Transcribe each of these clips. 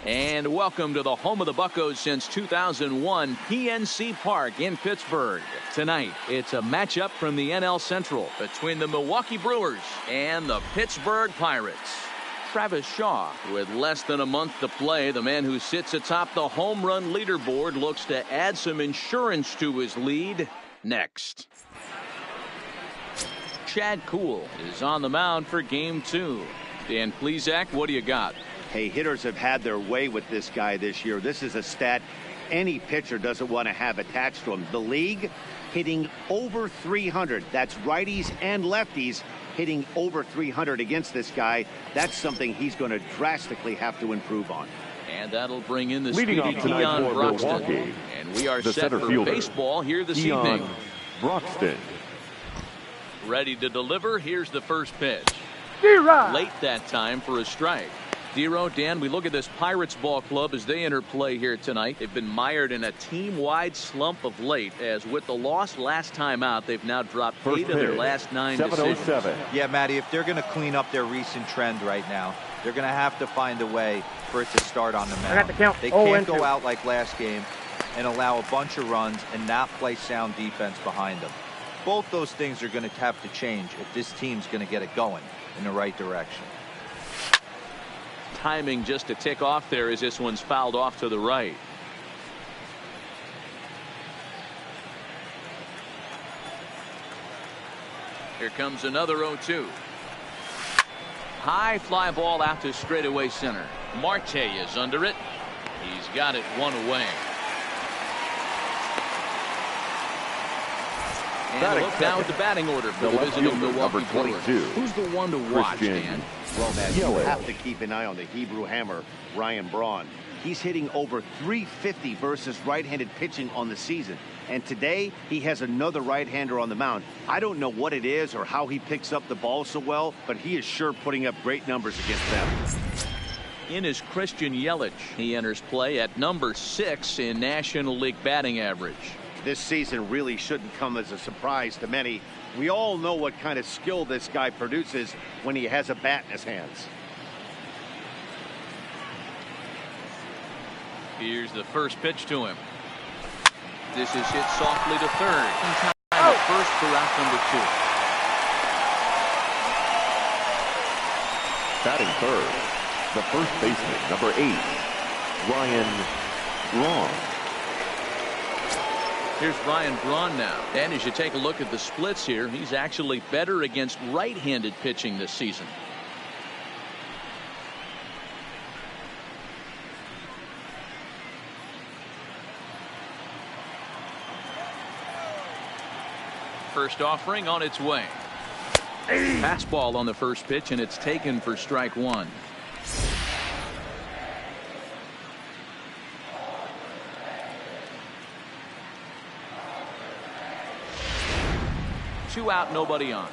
And welcome to the home of the Buccos since 2001, PNC Park in Pittsburgh. Tonight, it's a matchup from the NL Central between the Milwaukee Brewers and the Pittsburgh Pirates. Travis Shaw, with less than a month to play, the man who sits atop the home run leaderboard, looks to add some insurance to his lead next. Chad Kuhl is on the mound for game 2. Dan Plesac, what do you got? Hey, hitters have had their way with this guy this year. This is a stat any pitcher doesn't want to have attached to him. The league hitting over 300. That's righties and lefties hitting over 300 against this guy. That's something he's going to drastically have to improve on. And that'll bring in the leading speedy off tonight Deion for Broxton. Milwaukee, and we are the set center for fielder, baseball here this Deion evening. Broxton. Ready to deliver. Here's the first pitch. Late that time for a strike. Dero, Dan, we look at this Pirates ball club as they enter play here tonight. They've been mired in a team-wide slump of late, as with the loss last time out, they've now dropped 8 of their last 9 decisions. Yeah, Matty, if they're going to clean up their recent trend right now, they're going to have to find a way for it to start on the mound. They can't go out like last game and allow a bunch of runs and not play sound defense behind them. Both those things are going to have to change if this team's going to get it going in the right direction. Timing just to tick off there as this one's fouled off to the right. Here comes another 0-2. High fly ball out to straightaway center. Marte is under it. He's got it one away. And look now at the batting order for the visiting Milwaukee Brewers. Who's the one to watch, Dan? Well, man, you have to keep an eye on the Hebrew Hammer, Ryan Braun. He's hitting over 350 versus right-handed pitching on the season. And today, he has another right-hander on the mound. I don't know what it is or how he picks up the ball so well, but he is sure putting up great numbers against them. In is Christian Yelich. He enters play at number 6 in National League batting average. This season really shouldn't come as a surprise to many. We all know what kind of skill this guy produces when he has a bat in his hands. Here's the first pitch to him. This is hit softly to third. In time at first for out number 2. Batting third, the first baseman, number 8, Ryan Braun. Here's Ryan Braun now. And as you take a look at the splits here, he's actually better against right-handed pitching this season. First offering on its way. Fastball on the first pitch, and it's taken for strike 1. Two out, nobody on.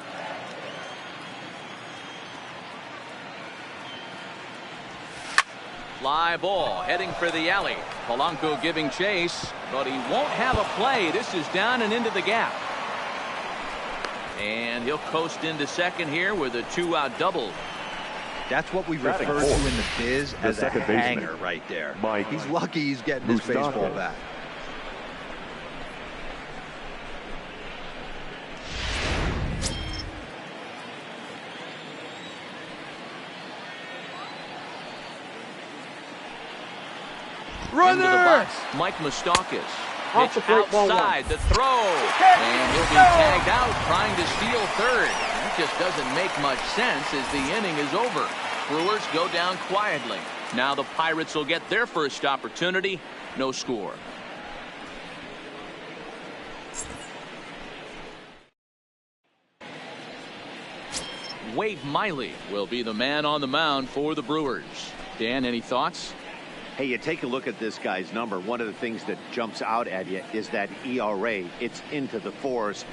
Fly ball heading for the alley. Polanco giving chase, but he won't have a play. This is down and into the gap. And he'll coast into second here with a 2-out double. That's what we refer to in the biz as a hanger right there. He's lucky he's getting his baseball back. Runner! Mike Moustakas. Pitch outside the throw. And he'll be tagged out trying to steal third. That just doesn't make much sense as the inning is over. Brewers go down quietly. Now the Pirates will get their first opportunity. No score. Wade Miley will be the man on the mound for the Brewers. Dan, any thoughts? Hey, you take a look at this guy's number. One of the things that jumps out at you is that ERA. It's into the 4s.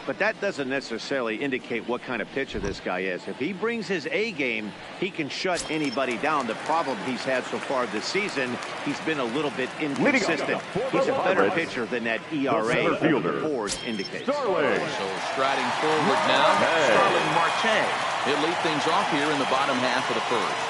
but that doesn't necessarily indicate what kind of pitcher this guy is. If he brings his A game, he can shut anybody down. The problem he's had so far this season, he's been a little bit inconsistent. He's a better pitcher than that ERA of the fours indicates. So striding forward now, Starling Marte. He'll lead things off here in the bottom half of the first.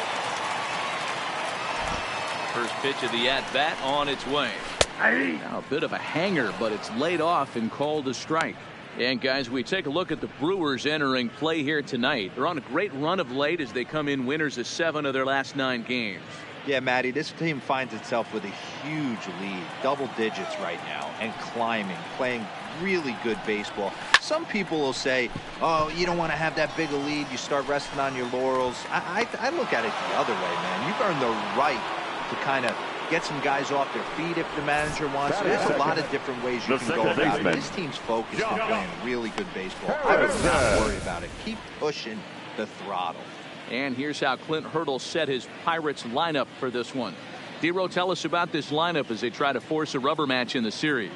First pitch of the at-bat on its way. Now a bit of a hanger, but it's laid off and called a strike. And guys, we take a look at the Brewers entering play here tonight. They're on a great run of late as they come in winners of 7 of their last 9 games. Yeah, Matty, this team finds itself with a huge lead, double digits right now, and climbing, playing really good baseball. Some people will say, oh, you don't want to have that big a lead, you start resting on your laurels. I look at it the other way, man. You've earned the right to kind of get some guys off their feet if the manager wants to. There's a lot of different ways you can go about it. This team's focused on playing really good baseball. I would not worry about it. Keep pushing the throttle. And here's how Clint Hurdle set his Pirates lineup for this one. D-Row, tell us about this lineup as they try to force a rubber match in the series.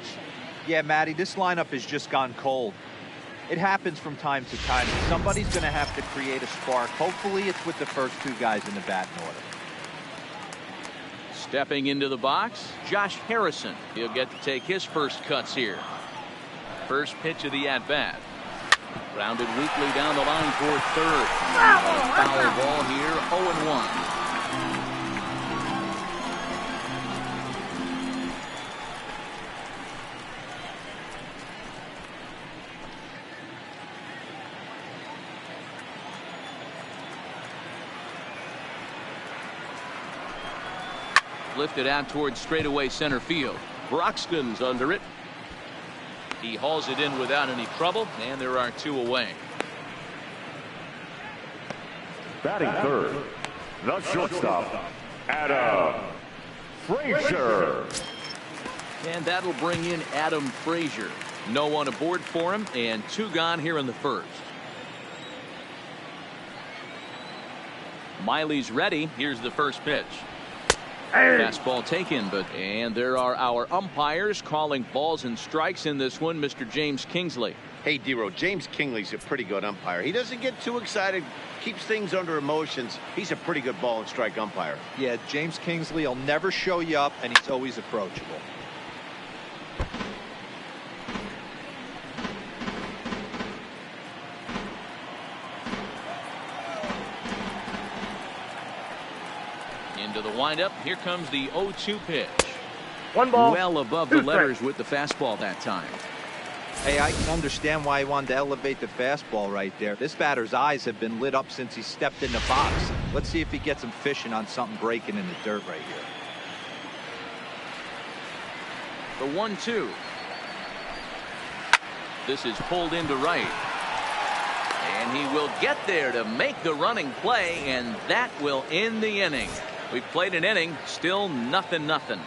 Yeah, Matty, this lineup has just gone cold. It happens from time to time. Somebody's going to have to create a spark. Hopefully it's with the first 2 guys in the batting order. Stepping into the box, Josh Harrison. He'll get to take his first cuts here. First pitch of the at-bat. Grounded weakly down the line toward third. Foul ball here, 0-1. Lifted out towards straightaway center field. Broxton's under it. He hauls it in without any trouble, and there are 2 away. Batting third, the shortstop, Adam Frazier. And that'll bring in Adam Frazier. No one aboard for him, and 2 gone here in the first. Miley's ready. Here's the first pitch. Fastball taken, and there are our umpires calling balls and strikes in this one. Mr. James Kingsley. Hey, D-Row, James Kingsley's a pretty good umpire. He doesn't get too excited, keeps things under emotions. He's a pretty good ball and strike umpire. Yeah, James Kingsley will never show you up, and he's always approachable. Into the windup. Here comes the 0-2 pitch. 1 ball. Well above the letters with the fastball that time. Hey, I can understand why he wanted to elevate the fastball right there. This batter's eyes have been lit up since he stepped in the box. Let's see if he gets him fishing on something breaking in the dirt right here. The 1-2. This is pulled into right. And he will get there to make the running play, and that will end the inning. We've played an inning, still 0-0.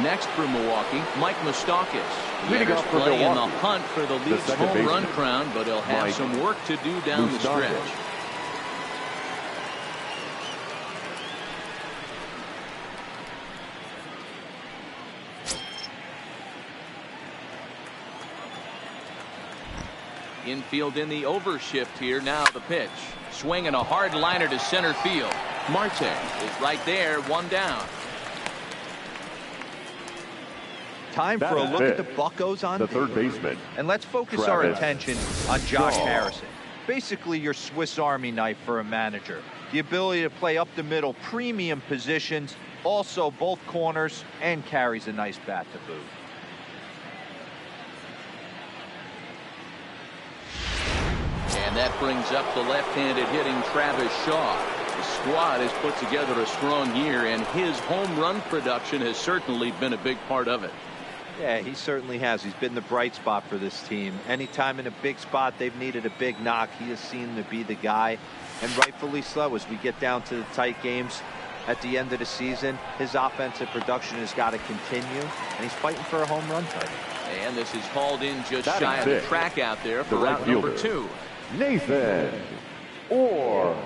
Next for Milwaukee, Mike Moustakas. Leading off for play in the Milwaukee, hunt for the league's home run crown, but he'll have some work to do down the stretch. Infield in the overshift here. Now the pitch. Swinging a hard liner to center field. Marte is right there, 1 down. Time for a look at the Buccos on the third baseman. And let's focus our attention on Josh Harrison. Basically your Swiss Army knife for a manager. The ability to play up the middle, premium positions, also both corners, and carries a nice bat to boot. And that brings up the left-handed hitting Travis Shaw. The squad has put together a strong year, and his home run production has certainly been a big part of it. Yeah, he certainly has. He's been the bright spot for this team. Anytime in a big spot they've needed a big knock, he has seemed to be the guy. And rightfully so, as we get down to the tight games at the end of the season, his offensive production has got to continue, and he's fighting for a home run title. And this is hauled in just shy of the track out there for route number 2. Nathan Orr.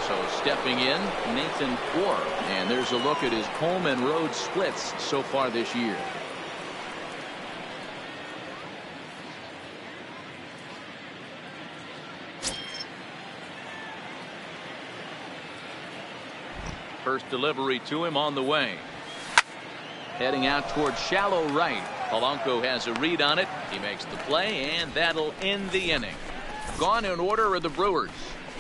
So Stepping in, Nathan Orr. And there's a look at his home and road splits so far this year. First delivery to him on the way. Heading out towards shallow right. Polanco has a read on it. He makes the play, and that'll end the inning. Gone in order are the Brewers.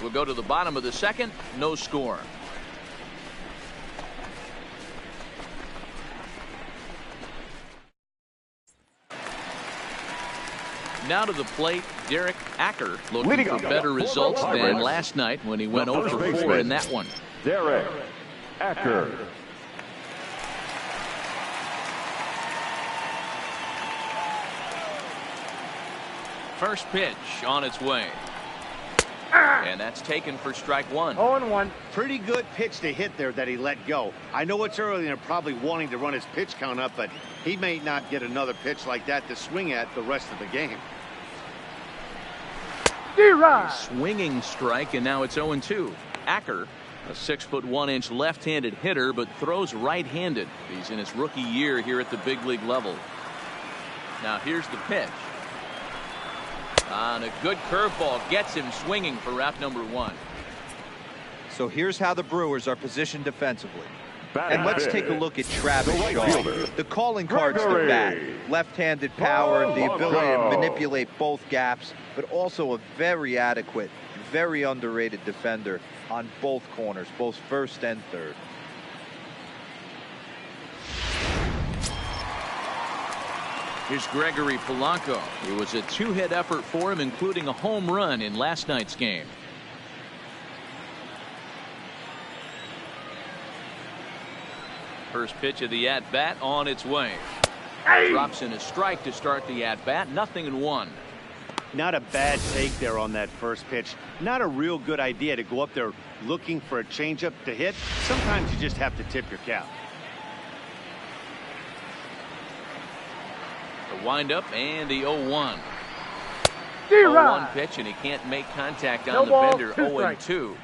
We'll go to the bottom of the second. No score. Now to the plate, Derek Acker, looking for better results than last night when he went 0 for 4 in that one. Derek Acker. First pitch on its way. And that's taken for strike one. 0-1. Pretty good pitch to hit there that he let go. I know it's early and they're probably wanting to run his pitch count up, but he may not get another pitch like that to swing at the rest of the game. Swinging strike, and now it's 0-2. Acker, a 6'1" left-handed hitter, but throws right-handed. He's in his rookie year here at the big league level. Now here's the pitch. On a good curveball, gets him swinging for out number 1. So here's how the Brewers are positioned defensively. And let's take a look at Travis Shaw. The calling card's the bat. Left-handed power, the ability to manipulate both gaps, but also a very adequate, very underrated defender on both corners, both first and third. Here's Gregory Polanco. It was a 2-hit effort for him, including a home run in last night's game. First pitch of the at-bat on its way. Drops in a strike to start the at-bat. 0-1. Not a bad take there on that first pitch. Not a real good idea to go up there looking for a changeup to hit. Sometimes you just have to tip your cap. The windup and the 0-1. 0-1 pitch, and he can't make contact on the bender. 0-2.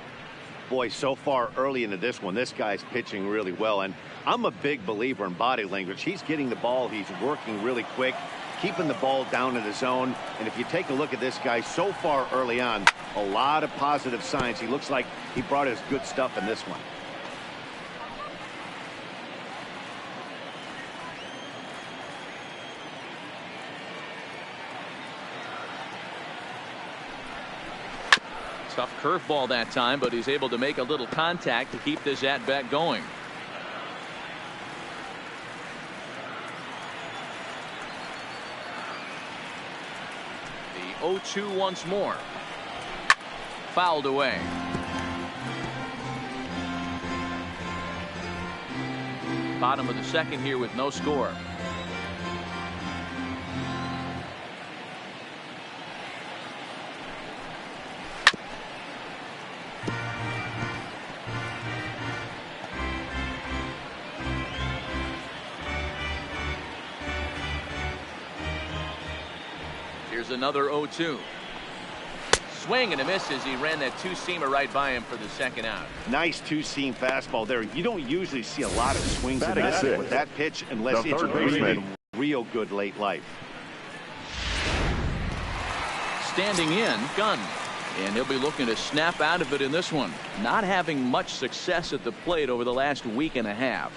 Boy, so far early into this one, this guy's pitching really well, and I'm a big believer in body language. He's getting the ball, he's working really quick, keeping the ball down in the zone. And if you take a look at this guy so far early on, a lot of positive signs. He looks like he brought his good stuff in this one. Tough curveball that time, but he's able to make a little contact to keep this at-bat going. The 0-2 once more. Fouled away. Bottom of the second here with no score. Here's another 0-2. Swing and a miss as he ran that two-seamer right by him for the second out. Nice two-seam fastball there. You don't usually see a lot of swings in that with that pitch unless it's really real good late life. Standing in, Gunn. And he'll be looking to snap out of it in this one. Not having much success at the plate over the last week and a half.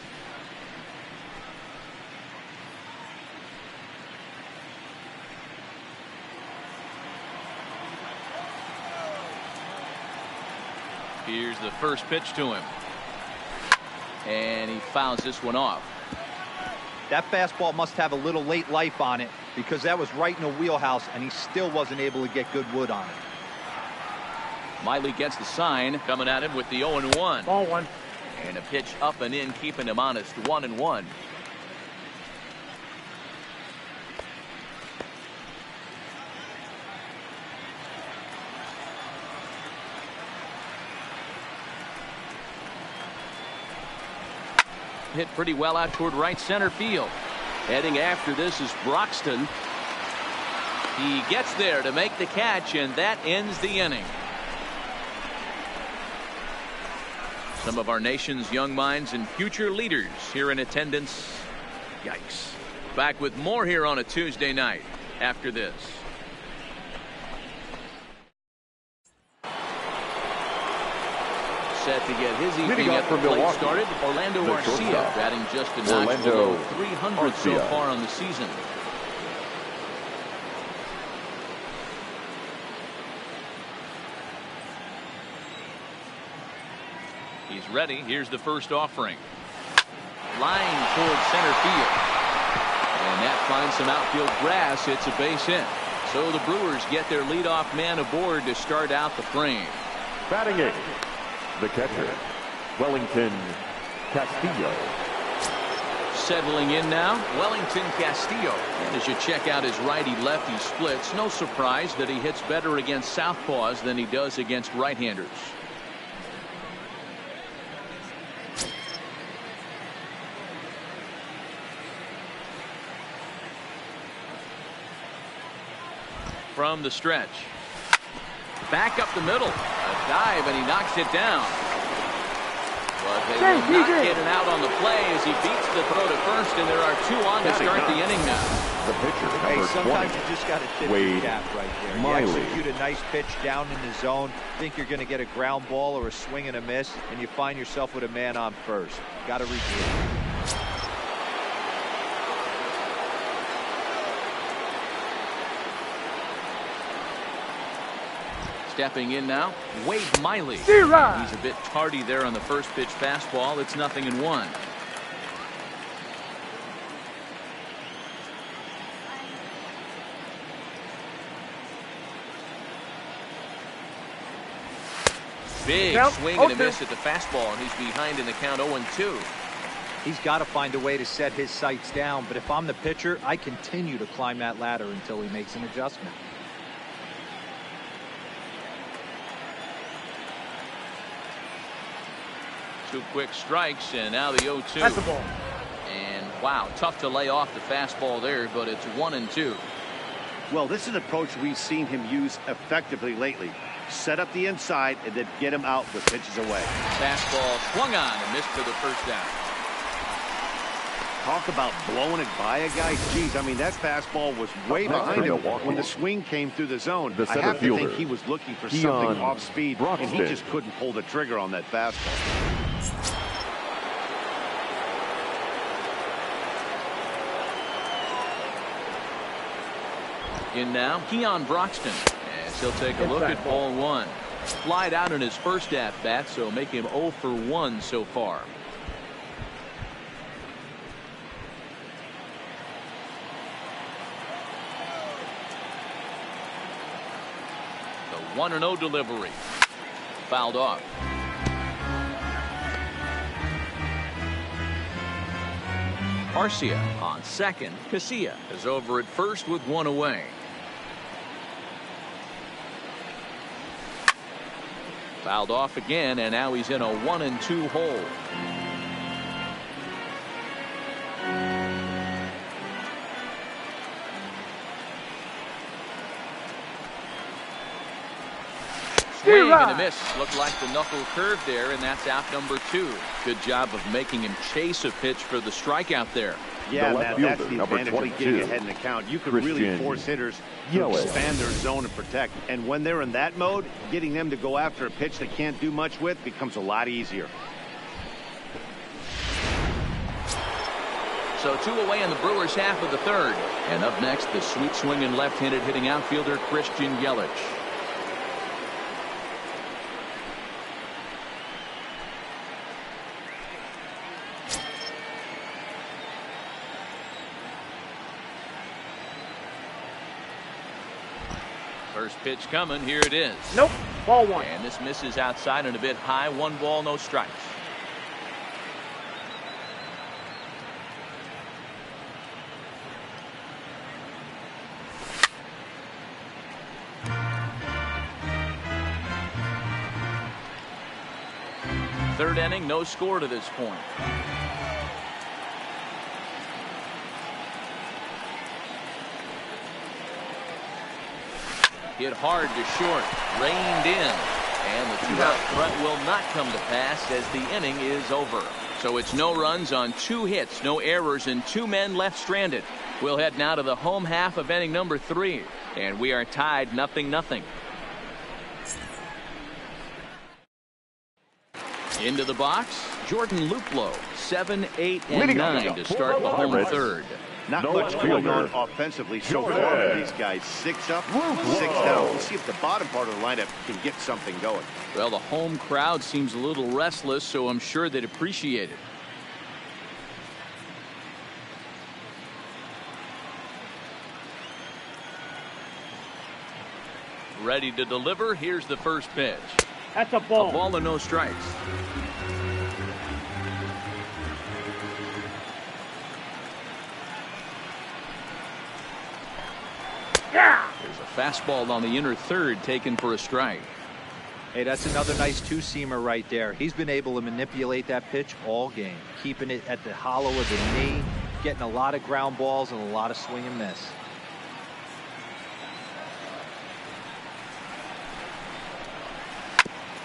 Here's the first pitch to him. And he fouls this one off. That fastball must have a little late life on it, because that was right in the wheelhouse and he still wasn't able to get good wood on it. Miley gets the sign, coming at him with the 0-1. Ball one. And a pitch up and in, keeping him honest. 1-1. Hit pretty well out toward right center field. Heading after this is Broxton. He gets there to make the catch, and that ends the inning. Some of our nation's young minds and future leaders here in attendance. Yikes. Back with more here on a Tuesday night after this. Set to get his evening at the plate started. Orlando Arcia batting just a notch below 300 so far on the season. He's ready. Here's the first offering. Line towards center field. And that finds some outfield grass. It's a base hit. So the Brewers get their leadoff man aboard to start out the frame. Batting eighth, the catcher, Wellington Castillo. Settling in now, Wellington Castillo. And as you check out his righty-lefty splits, no surprise that he hits better against southpaws than he does against right-handers. From the stretch. Back up the middle. A dive, and he knocks it down. But they will not get it out on the play as he beats the throw to first, and there are two on to start the inning now. The pitcher, number 20, sometimes you just got to tip the cap right there. Miley. You execute a nice pitch down in the zone, think you're going to get a ground ball or a swing and a miss, and you find yourself with a man on first. Got to review. Stepping in now, Wade Miley. He's a bit tardy there on the first pitch fastball. It's 0-1. Big swing and a miss at the fastball, and he's behind in the count 0-2. He's got to find a way to set his sights down, but if I'm the pitcher, I continue to climb that ladder until he makes an adjustment. Two quick strikes, and now the 0-2. That's the ball. And wow, tough to lay off the fastball there, but it's 1-2. Well, this is an approach we've seen him use effectively lately. Set up the inside and then get him out with pitches away. Fastball swung on and missed for the first down. Talk about blowing it by a guy. Geez, I mean, that fastball was way behind him when the swing came through the zone. I have to think he was looking for something off speed, and he just couldn't pull the trigger on that fastball. In now, Keon Broxton, as he'll take a look at ball one. Flied out in his first at-bat, so make him 0 for 1 so far. The 1-0 delivery. Fouled off. Arcia on second. Casilla is over at first with one away. Fouled off again, and now he's in a 1-2 hole. Swing and a miss. Looked like the knuckle curve there, and that's out number 2. Good job of making him chase a pitch for the strikeout there. Yeah, Matt, that's the advantage of getting ahead in the count. You can really force hitters to expand their zone and protect. And when they're in that mode, getting them to go after a pitch they can't do much with becomes a lot easier. So 2 away in the Brewers' half of the third. And up next, the sweet swinging left-handed hitting outfielder Christian Yelich. First pitch coming. Here it is. Nope. Ball 1. And this misses outside and a bit high. 1 ball, no strikes. Third inning, no score to this point. Hit hard to short, reined in. And the two-out threat will not come to pass as the inning is over. So it's no runs on 2 hits, no errors, and 2 men left stranded. We'll head now to the home half of inning number 3. And we are tied 0-0. Into the box, Jordan Luplow, 7, 8, and 9 to start the home third. Not much going on offensively so far for these guys. 6 up, 6 down. We'll see if the bottom part of the lineup can get something going. Well, the home crowd seems a little restless, so I'm sure they'd appreciate it. Ready to deliver. Here's the first pitch. That's a ball. A ball and no strikes. Yeah. There's a fastball on the inner third taken for a strike. Hey, that's another nice two-seamer right there. He's been able to manipulate that pitch all game, keeping it at the hollow of the knee, getting a lot of ground balls and a lot of swing and miss.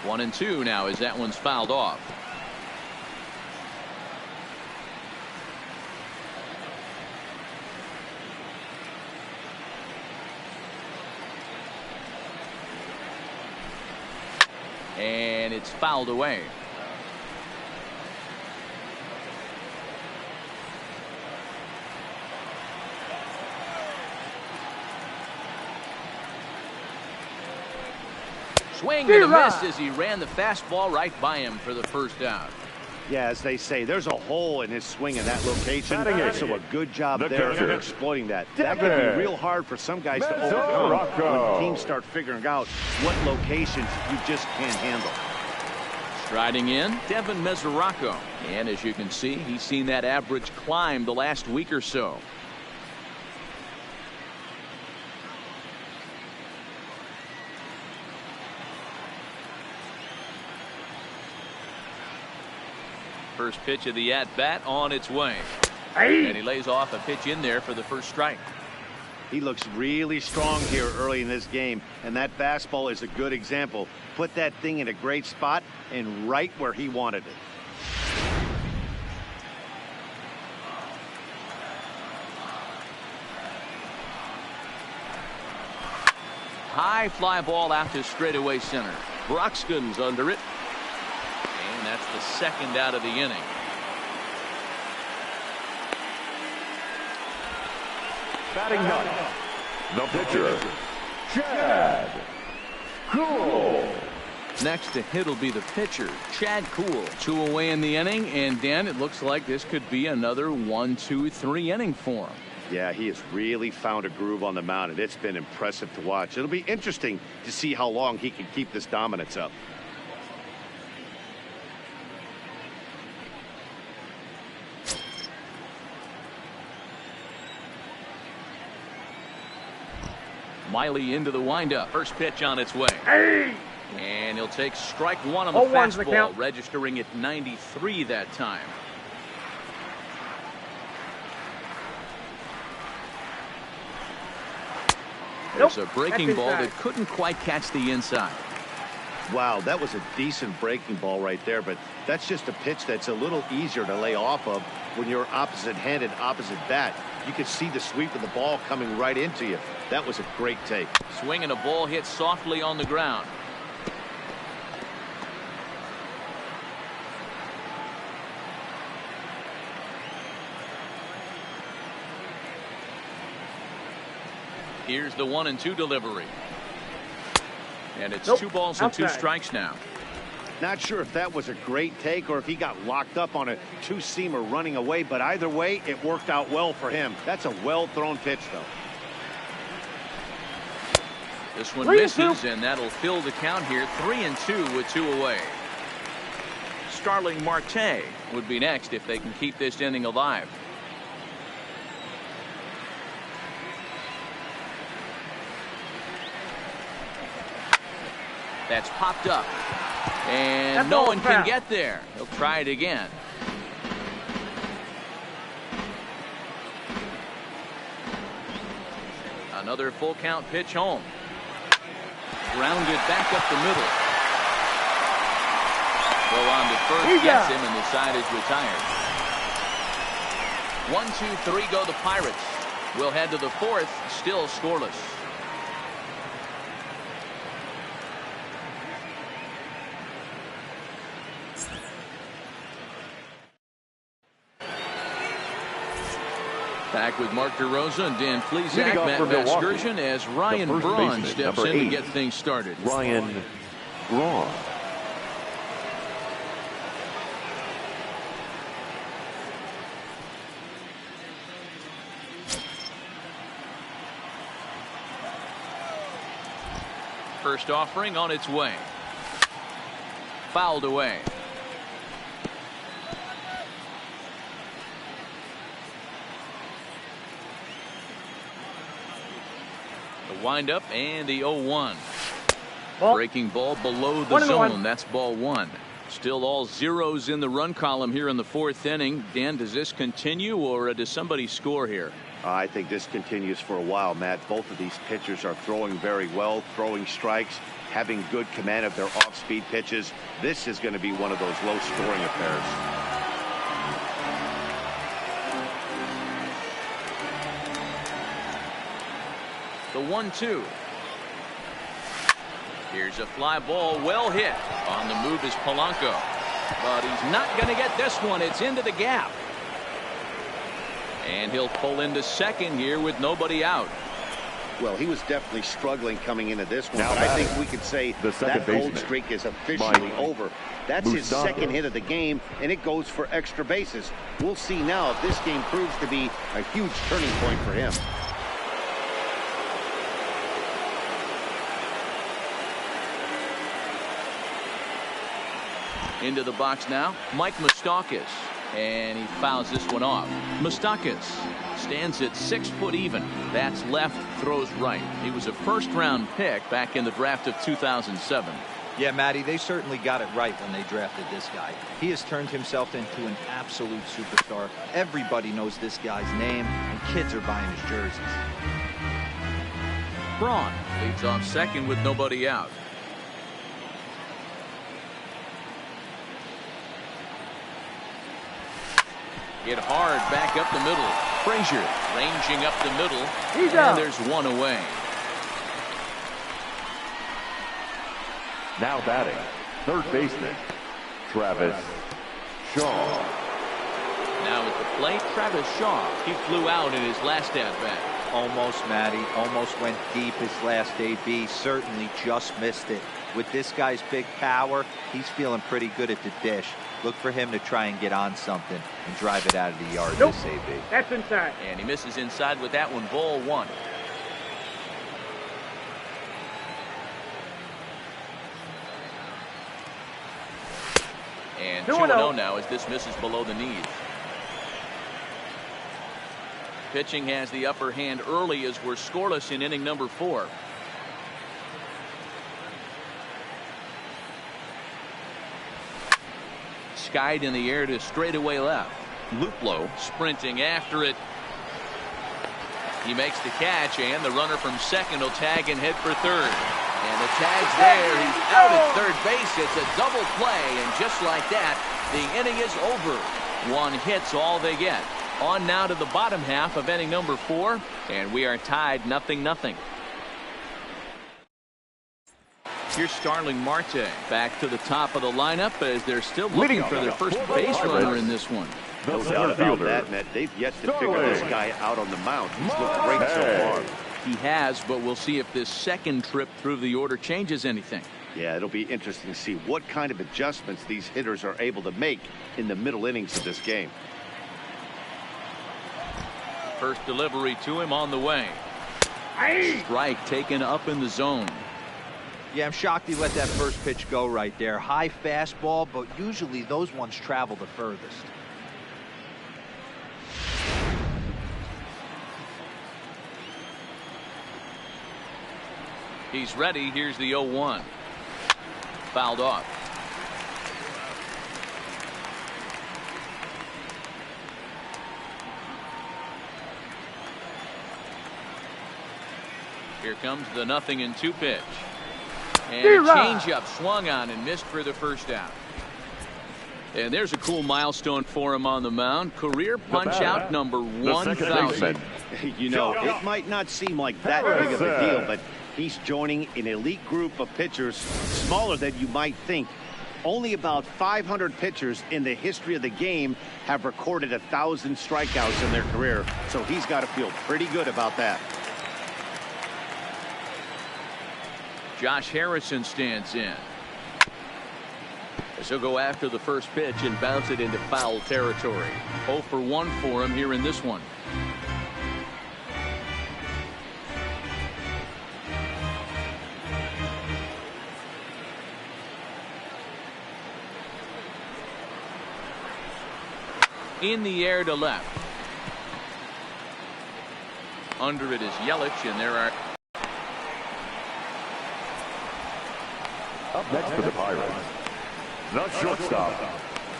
One and two now as that one's fouled off. And it's fouled away. Swing and a miss as he ran the fastball right by him for the first out. Yeah, as they say, there's a hole in his swing in that location. So a good job there of exploiting that. That can be real hard for some guys to overcome when teams start figuring out what locations you just can't handle. Striding in, Devin Mesoraco. And as you can see, he's seen that average climb the last week or so. First pitch of the at-bat on its way. And he lays off a pitch in there for the first strike. He looks really strong here early in this game, and that fastball is a good example. Put that thing in a great spot and right where he wanted it. High fly ball out to straightaway center. Broxton's under it. And that's the second out of the inning. Batting ninth, the pitcher, Chad Cool. Next to hit will be the pitcher, Chad Cool. 2 away in the inning, and Dan, it looks like this could be another 1, 2, 3 inning for him. Yeah, he has really found a groove on the mound, and it's been impressive to watch. It'll be interesting to see how long he can keep this dominance up. Miley into the windup. First pitch on its way. And he'll take strike 1 on the fastball, registering at 93 that time. There's a breaking ball that couldn't quite catch the inside. Wow, that was a decent breaking ball right there, but that's just a pitch that's a little easier to lay off of when you're opposite-handed, opposite bat. You can see the sweep of the ball coming right into you. That was a great take. Swing and a ball hit softly on the ground. Here's the 1-2 delivery. And it's 2 balls and 2 strikes now. Not sure if that was a great take or if he got locked up on a two-seamer running away, but either way, it worked out well for him. That's a well-thrown pitch, though. This one misses, and that'll fill the count here. 3-2 with 2 away. Starling Marte would be next if they can keep this inning alive. That's popped up. And no one can get there. He'll try it again. Another full count pitch home. Grounded back up the middle. Throw on to first, gets him, and the side is retired. 1, 2, 3 go the Pirates. We'll head to the fourth, still scoreless. Back with Mark DeRosa and Dan Plesac, Matt Vasgersian, as Ryan Braun steps in to get things started. Ryan Braun. First offering on its way. Fouled away. The windup and the 0-1. Breaking ball below the zone. That's ball one. Still all zeros in the run column here in the fourth inning. Dan, does this continue, or does somebody score here? I think this continues for a while, Matt. Both of these pitchers are throwing very well, throwing strikes, having good command of their off-speed pitches. This is going to be one of those low-scoring affairs. The 1-2. Here's a fly ball, well hit. On the move is Polanco, but he's not going to get this one. It's into the gap. And he'll pull into second here with nobody out. Well, he was definitely struggling coming into this one, but I think we could say that cold streak is officially over. That's his second hit of the game, and it goes for extra bases. We'll see now if this game proves to be a huge turning point for him. Into the box now, Mike Moustakas, and he fouls this one off. Moustakas stands at 6 foot even. That's left, throws right. He was a first-round pick back in the draft of 2007. Yeah, Matty, they certainly got it right when they drafted this guy. He has turned himself into an absolute superstar. Everybody knows this guy's name, and kids are buying his jerseys. Braun leads off second with nobody out. Hit hard back up the middle. Frazier ranging up the middle. And there's one away. Now batting, third baseman, Travis Shaw. Now at the plate, Travis Shaw. He flew out in his last at-bat. Almost, Matty. Almost went deep his last AB. Certainly just missed it. With this guy's big power, he's feeling pretty good at the dish. Look for him to try and get on something and drive it out of the yard this AB. That's inside. And he misses inside with that one. Ball one. And 2-0 now as this misses below the knees. Pitching has the upper hand early as we're scoreless in inning number 4. Skied in the air to straightaway left. Luplow sprinting after it. He makes the catch, and the runner from second will tag and head for third. And the tag's there. He's out at third base. It's a double play, and just like that, the inning is over. One hit's all they get. On now to the bottom half of inning number 4, and we are tied 0-0. Here's Starling Marte back to the top of the lineup as they're still looking for their first base runner in this one. No doubt about that, Matt. They've yet to figure this guy out on the mound. He's looked great so far. He has, but we'll see if this second trip through the order changes anything. Yeah, it'll be interesting to see what kind of adjustments these hitters are able to make in the middle innings of this game. First delivery to him on the way. Strike taken up in the zone. Yeah, I'm shocked he let that first pitch go right there. High fastball, but usually those ones travel the furthest. He's ready. Here's the 0-1. Fouled off. Here comes the 0-2 pitch. And a changeup swung on and missed for the first out. And there's a cool milestone for him on the mound. Career punch-out number 1,000. You know, it might not seem like that big of a deal, but he's joining an elite group of pitchers, smaller than you might think. Only about 500 pitchers in the history of the game have recorded 1,000 strikeouts in their career, so he's got to feel pretty good about that. Josh Harrison stands in. As he'll go after the first pitch and bounce it into foul territory. 0 for 1 for him here in this one. In the air to left. Under it is Yelich, and there are. Up next for the Pirates, the shortstop,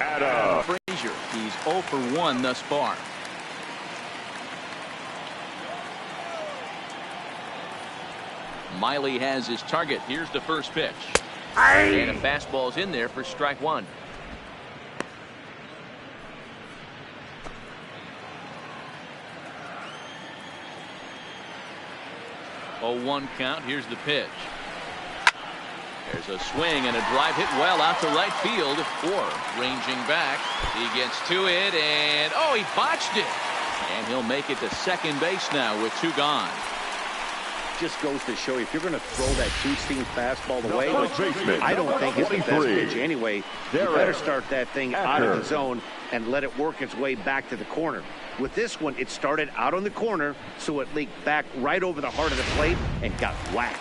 Adam Frazier. He's 0 for 1 thus far. Miley has his target. Here's the first pitch. And a fastball's in there for strike 1. 0-1 count. Here's the pitch. There's a swing and a drive hit well out to right field. Ranging back. He gets to it, and oh, he botched it. And he'll make it to second base now with 2 gone. Just goes to show you, if you're going to throw that two-seam fastball away, which I don't think is the best pitch anyway, you better start that thing out of the zone and let it work its way back to the corner. With this one, it started out on the corner, so it leaked back right over the heart of the plate and got whacked.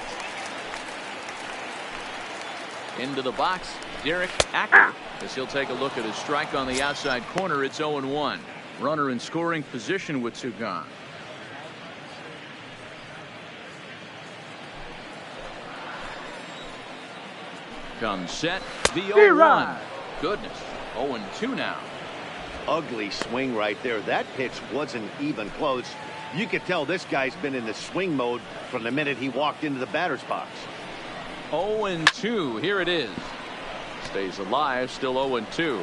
Into the box, Derek Acker, as he'll take a look at his strike on the outside corner. It's 0-1. Runner in scoring position with 2 gone. Comes set, the 0-1. Goodness, 0-2 now. Ugly swing right there. That pitch wasn't even close. You could tell this guy's been in the swing mode from the minute he walked into the batter's box. 0-2. Here it is. Stays alive, still 0-2.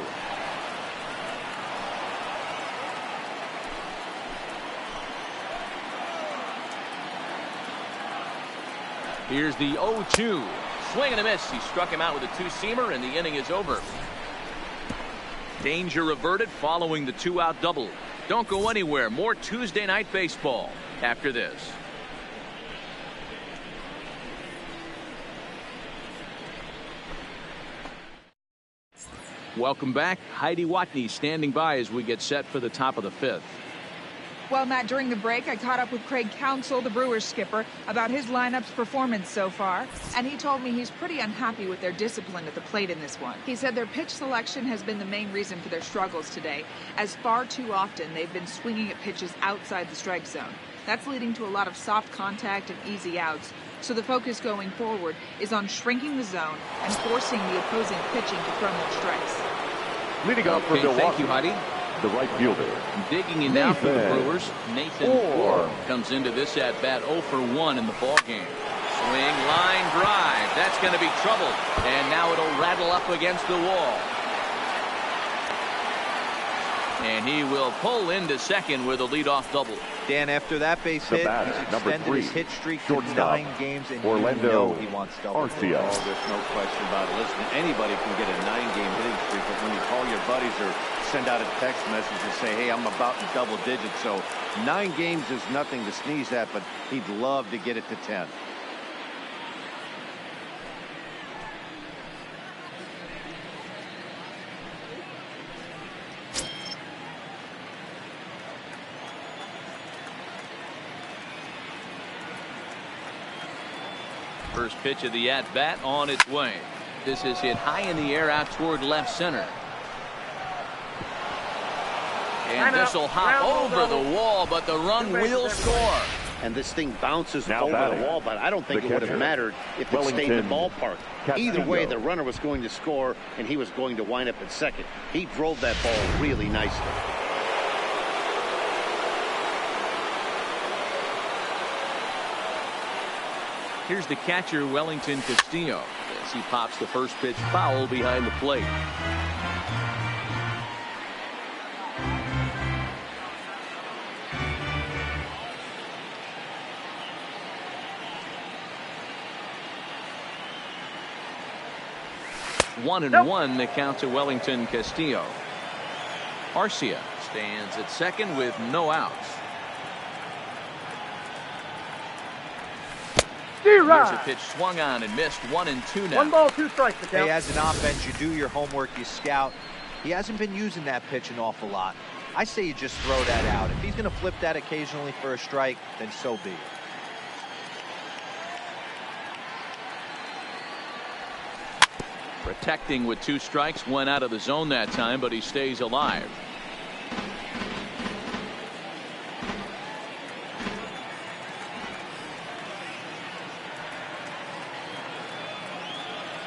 Here's the 0-2. Swing and a miss. He struck him out with a 2-seamer, and the inning is over. Danger averted following the 2-out double. Don't go anywhere. More Tuesday Night Baseball after this. Welcome back. Heidi Watney standing by as we get set for the top of the 5th. Well, Matt, during the break, I caught up with Craig Counsell, the Brewers skipper, about his lineup's performance so far, and he told me he's pretty unhappy with their discipline at the plate in this one. He said their pitch selection has been the main reason for their struggles today, as far too often they've been swinging at pitches outside the strike zone. That's leading to a lot of soft contact and easy outs, so the focus going forward is on shrinking the zone and forcing the opposing pitching to throw more strikes. leading up for Milwaukee. Thank you, Heidi. The right fielder. Digging in now for the Brewers, Nathan Orr comes into this at bat 0 for 1 in the ball game. Swing, line drive. That's going to be trouble. And now it'll rattle up against the wall. And he will pull into second with a leadoff double. Dan, after that base hit, he's extended his hit streak to 9 games, and Orlando you know he wants double. Arcia. Oh, there's no question about it. Listen, anybody can get a 9-game hitting streak, but when you call your buddies or send out a text message and say, hey, I'm about in double digits, so 9 games is nothing to sneeze at, but he'd love to get it to 10. First pitch of the at-bat on its way. This is hit high in the air out toward left center. And this will hop over the wall, but the run will score. And this thing bounces Now over batting, the wall, but I don't think it would have mattered if it stayed in the ballpark. Either way, the runner was going to score, and he was going to wind up at second. He drove that ball really nicely. Here's the catcher, Wellington Castillo, as he pops the first pitch foul behind the plate. 1-1 the count to Wellington Castillo. Arcia stands at second with no outs. Here's a pitch swung on and missed. 1-2 now. 1 ball, 2 strikes. Hey, as an offense, you do your homework, you scout. He hasn't been using that pitch an awful lot. I say you just throw that out. If he's going to flip that occasionally for a strike, then so be it. Protecting with 2 strikes, went out of the zone that time, but he stays alive.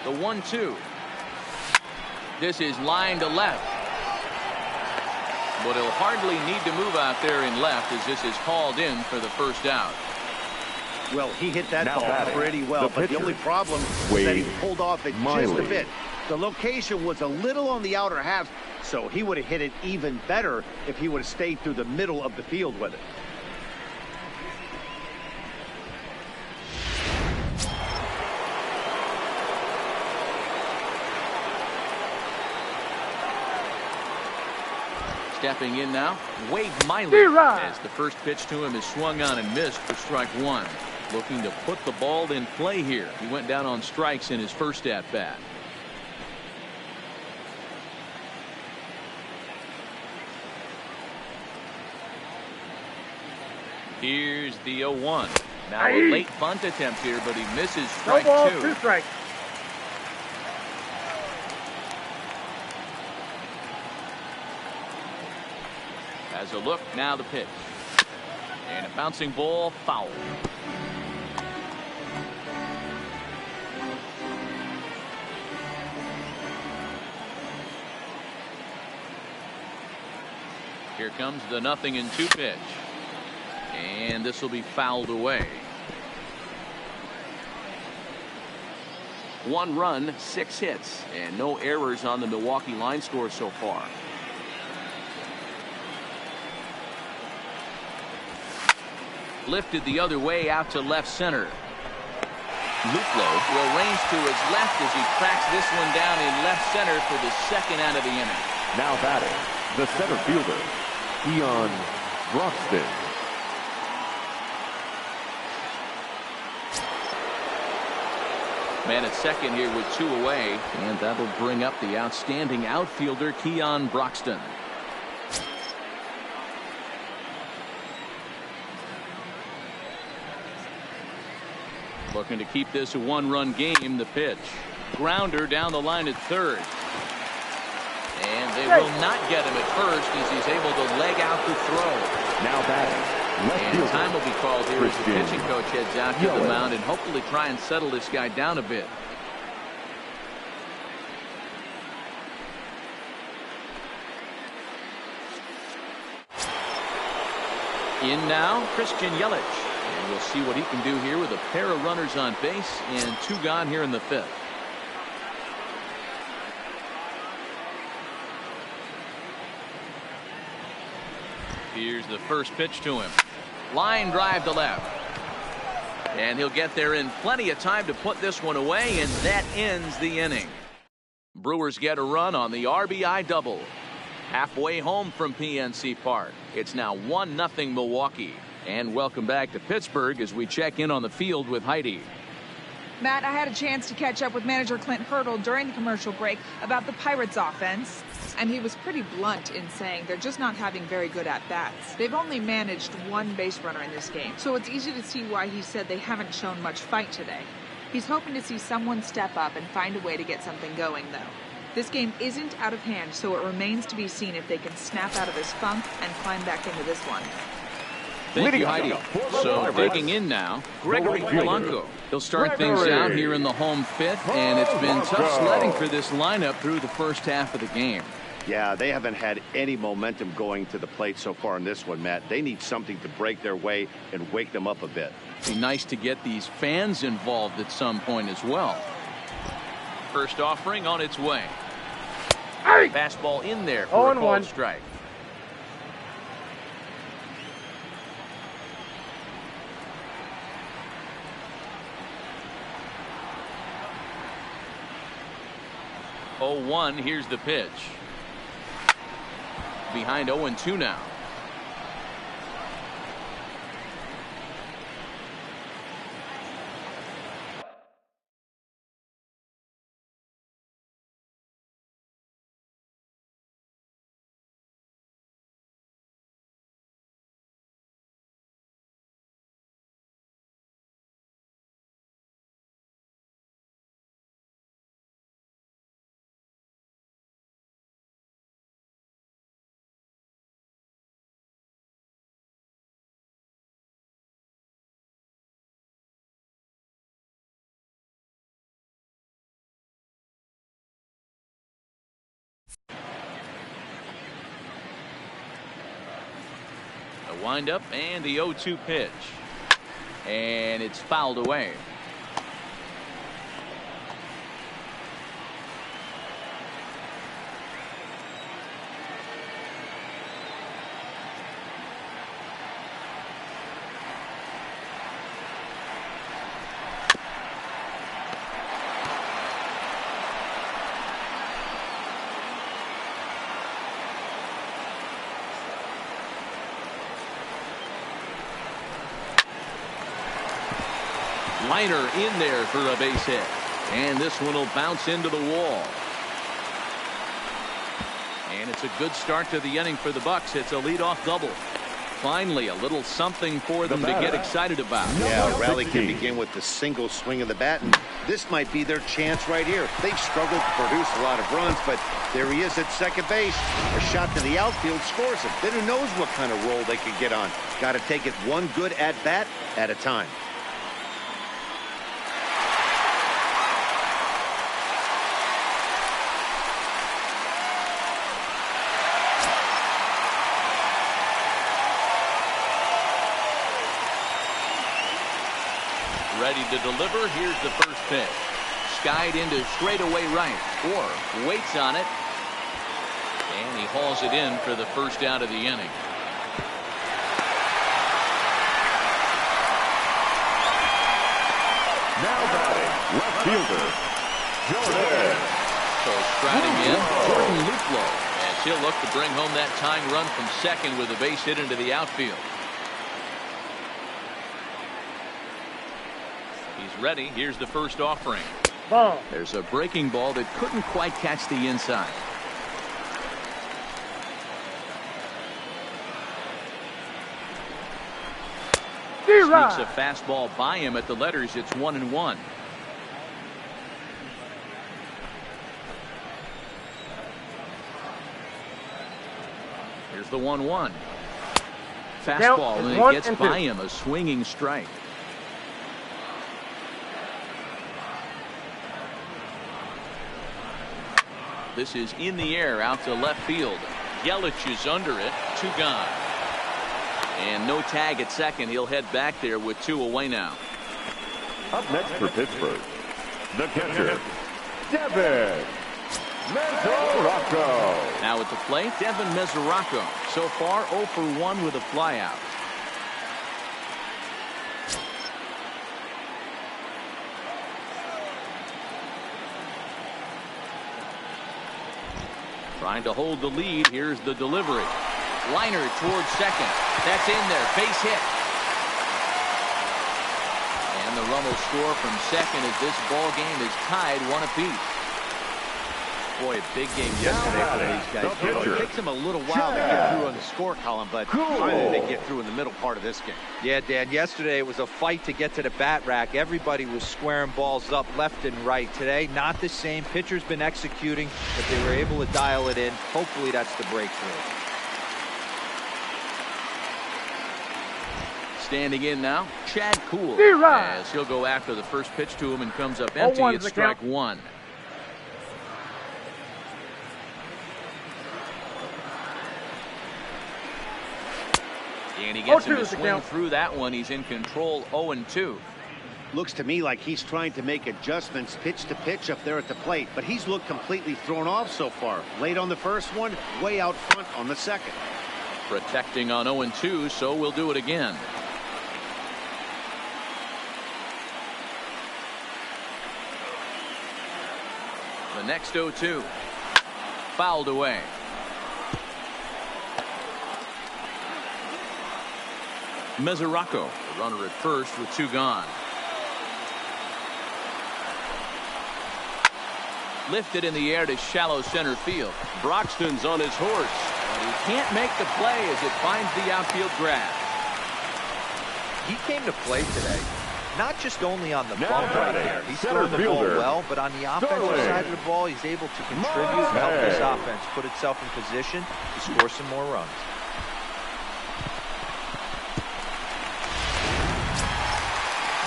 The 1-2. This is line to left. But he'll hardly need to move out there in left as this is called in for the first out. Well, he hit that ball pretty well, but the only problem was that he pulled off it just a bit. The location was a little on the outer half, so he would have hit it even better if he would have stayed through the middle of the field with it. Stepping in now, Wade Miley, as the first pitch to him is swung on and missed for strike 1. Looking to put the ball in play here. He went down on strikes in his first at bat. Here's the 0-1. Now a late bunt attempt here, but he misses strike 2. 2 strikes. As a look, now the pitch. And a bouncing ball, foul. Here comes the 0-2 pitch. And this will be fouled away. 1 run, 6 hits, and no errors on the Milwaukee line score so far. Lifted the other way out to left center. Luplow will range to his left as he cracks this one down in left center for the second out of the inning. Now batting, the center fielder, Keon Broxton. Man at second here with 2 away, and that'll bring up the outstanding outfielder Keon Broxton. Looking to keep this a 1-run game. The pitch, grounder down the line at third, and they will not get him at first as he's able to leg out the throw. Now batting, left and fielder, time will be called here as the pitching coach heads out to the mound and hopefully try and settle this guy down a bit. In now, Christian Yelich. And we'll see what he can do here with a pair of runners on base and 2 gone here in the 5th. Here's the first pitch to him. Line drive to left. And he'll get there in plenty of time to put this one away, and that ends the inning. Brewers get a run on the RBI double. Halfway home from PNC Park. It's now 1-0 Milwaukee. And welcome back to Pittsburgh as we check in on the field with Heidi. Matt, I had a chance to catch up with manager Clint Hurdle during the commercial break about the Pirates offense, and he was pretty blunt in saying they're just not having very good at-bats. They've only managed 1 base runner in this game, so it's easy to see why he said they haven't shown much fight today. He's hoping to see someone step up and find a way to get something going, though. This game isn't out of hand, so it remains to be seen if they can snap out of this funk and climb back into this one. Thank you, Heidi. So digging in now, Gregory Polanco. He'll start things out here in the home 5th, and it's been tough sledding for this lineup through the first half of the game. Yeah, they haven't had any momentum going to the plate so far in this one, Matt. They need something to break their way and wake them up a bit. Be nice to get these fans involved at some point as well. First offering on its way. Fastball in there for a called strike. 0-1. Here's the pitch. Behind 0-2 now. The windup and the 0-2 pitch. And it's fouled away. Liner in there for a base hit. And this one will bounce into the wall. And it's a good start to the inning for the Bucks. It's a leadoff double. Finally, a little something for them to get excited about. Yeah, a rally can begin with the single swing of the bat, and this might be their chance right here. They've struggled to produce a lot of runs, but there he is at second base. A shot to the outfield scores it. Then who knows what kind of roll they could get on. Got to take it one good at-bat at a time. Ready to deliver. Here's the first pitch. Skied into straightaway right. Or waits on it. And he hauls it in for the first out of the inning. Now batting, left fielder, Jordan. So striding in, Jordan Luplow. As he'll look to bring home that tying run from second with a base hit into the outfield. He's ready. Here's the first offering. Ball. There's a breaking ball that couldn't quite catch the inside. Sneaks a fastball by him at the letters. It's 1-1. Here's the 1-1. Fastball, and it gets by him. A swinging strike. This is in the air out to left field. Yelich is under it. 2 gone. And no tag at second. He'll head back there with 2 away now. Up next for Pittsburgh, the catcher, Devin Mesoraco. Now at the plate, Devin Mesoraco. So far 0 for 1 with a flyout. Trying to hold the lead. Here's the delivery. Liner towards second. That's in there. Base hit. And the run will score from second as this ball game is tied 1 apiece. Boy, a big game yesterday for these guys. It takes them a little while to get through on the score column, but finally they get through in the middle part of this game. Yeah, Dan, yesterday it was a fight to get to the bat rack. Everybody was squaring balls up left and right. Today, not the same. Pitcher's been executing, but they were able to dial it in. Hopefully that's the breakthrough. Standing in now, Chad Kuhl. As he'll go after the first pitch to him and comes up empty. It's strike 1. And he gets him to swing through that one. He's in control. 0-2. Looks to me like he's trying to make adjustments pitch to pitch up there at the plate, but he's looked completely thrown off so far. Late on the first one, way out front on the second. Protecting on 0-2, so we'll do it again. The next 0-2. Fouled away. Mesoraco, the runner at first with 2 gone. Lifted in the air to shallow center field. Broxton's on his horse, but he can't make the play as it finds the outfield grass. He came to play today, not just only on the Now bump right there. He's throwing the ball well, but on the offensive side of the ball, he's able to contribute and help this offense put itself in position to score some more runs.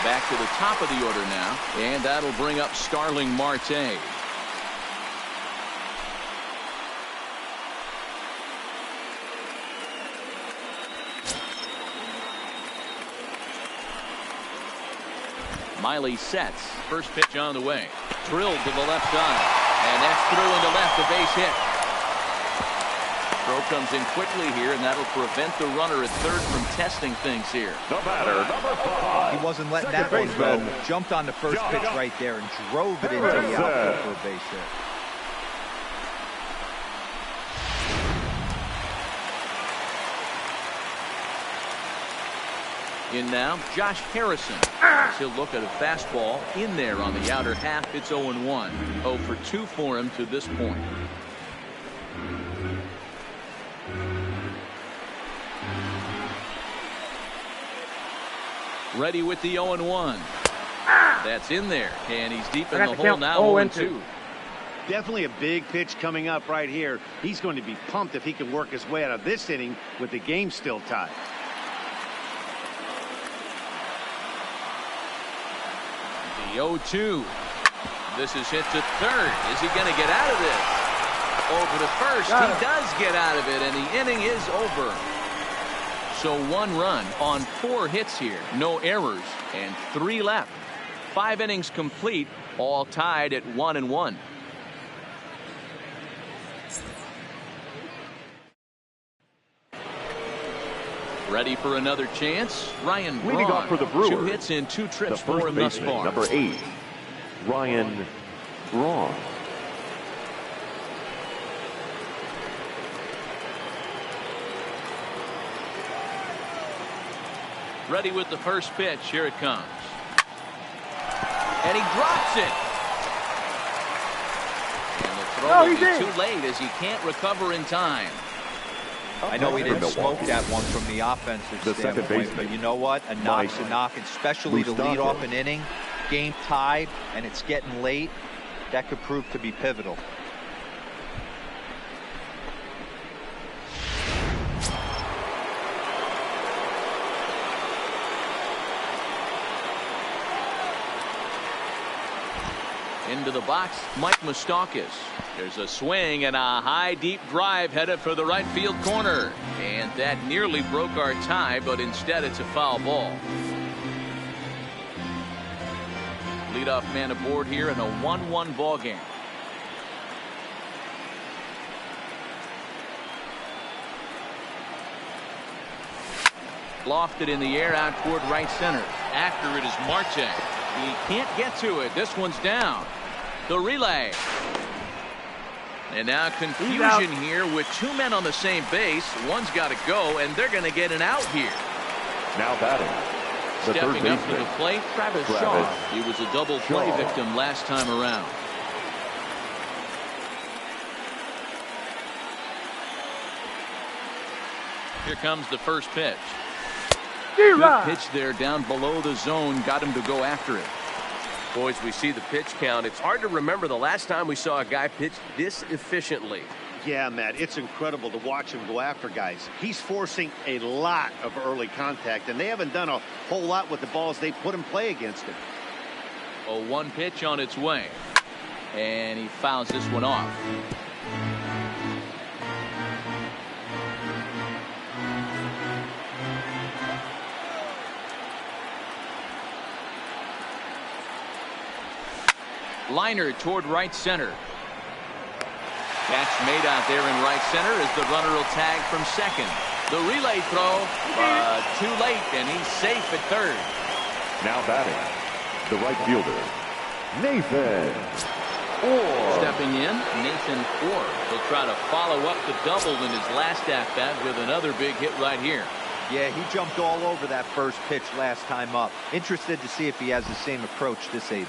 Back to the top of the order now, and that'll bring up Starling Marte. Miley sets. First pitch on the way. Drilled to the left side. And that's through into left, a base hit. Throw comes in quickly here, and that'll prevent the runner at third from testing things here. The batter, number 5. He wasn't letting that one go. Jumped on the first pitch right there and drove it into the outfield for a base hit. In now, Josh Harrison. He'll look at a fastball in there on the outer half. It's 0-1. 0 for 2 for him to this point. Ready with the 0-1. That's in there, and he's deep in the hole now. 0-2. Definitely a big pitch coming up right here. He's going to be pumped if he can work his way out of this inning with the game still tied. The 0-2. This is hit to third. Is he going to get out of this? Over to first. He does get out of it, and the inning is over. So 1 run on 4 hits here. No errors, and 3 left. 5 innings complete, all tied at 1-1. Ready for another chance? Ryan Braun. Leading off for the Brewers. 2 hits in 2 trips the for him thus baseman, far. number 8, Ryan Braun. Ready with the first pitch. Here it comes. And he drops it. And the throw will be too late as he can't recover in time. I know he didn't smoke that one from the offensive standpoint, but you know what? A knock's a knock, especially to lead off an inning, game tied, and it's getting late. That could prove to be pivotal. Into the box, Mike Moustakas. There's a swing and a high deep drive headed for the right field corner, and that nearly broke our tie, but instead it's a foul ball. Leadoff man aboard here in a 1-1 ball game. Lofted in the air out toward right center. After it is Marte. He can't get to it. This one's down. The relay. And now confusion here with 2 men on the same base. One's got to go, and they're going to get an out here. Now batting. The Stepping up to the plate, Travis Shaw. He was a double play victim last time around. Here comes the first pitch. Good pitch there down below the zone. Got him to go after it. Boys, we see the pitch count. It's hard to remember the last time we saw a guy pitch this efficiently. Yeah, Matt, it's incredible to watch him go after guys. He's forcing a lot of early contact, and they haven't done a whole lot with the balls they put in play against him. A 1 pitch on its way. And he fouls this one off. Liner toward right center. Catch made out there in right center as the runner will tag from second. The relay throw, too late, and he's safe at third. Now batting. The right fielder, Nathan. Stepping in, Nathan Orr. He'll try to follow up the double in his last at-bat with another big hit right here. Yeah, he jumped all over that first pitch last time up. Interested to see if he has the same approach this AB.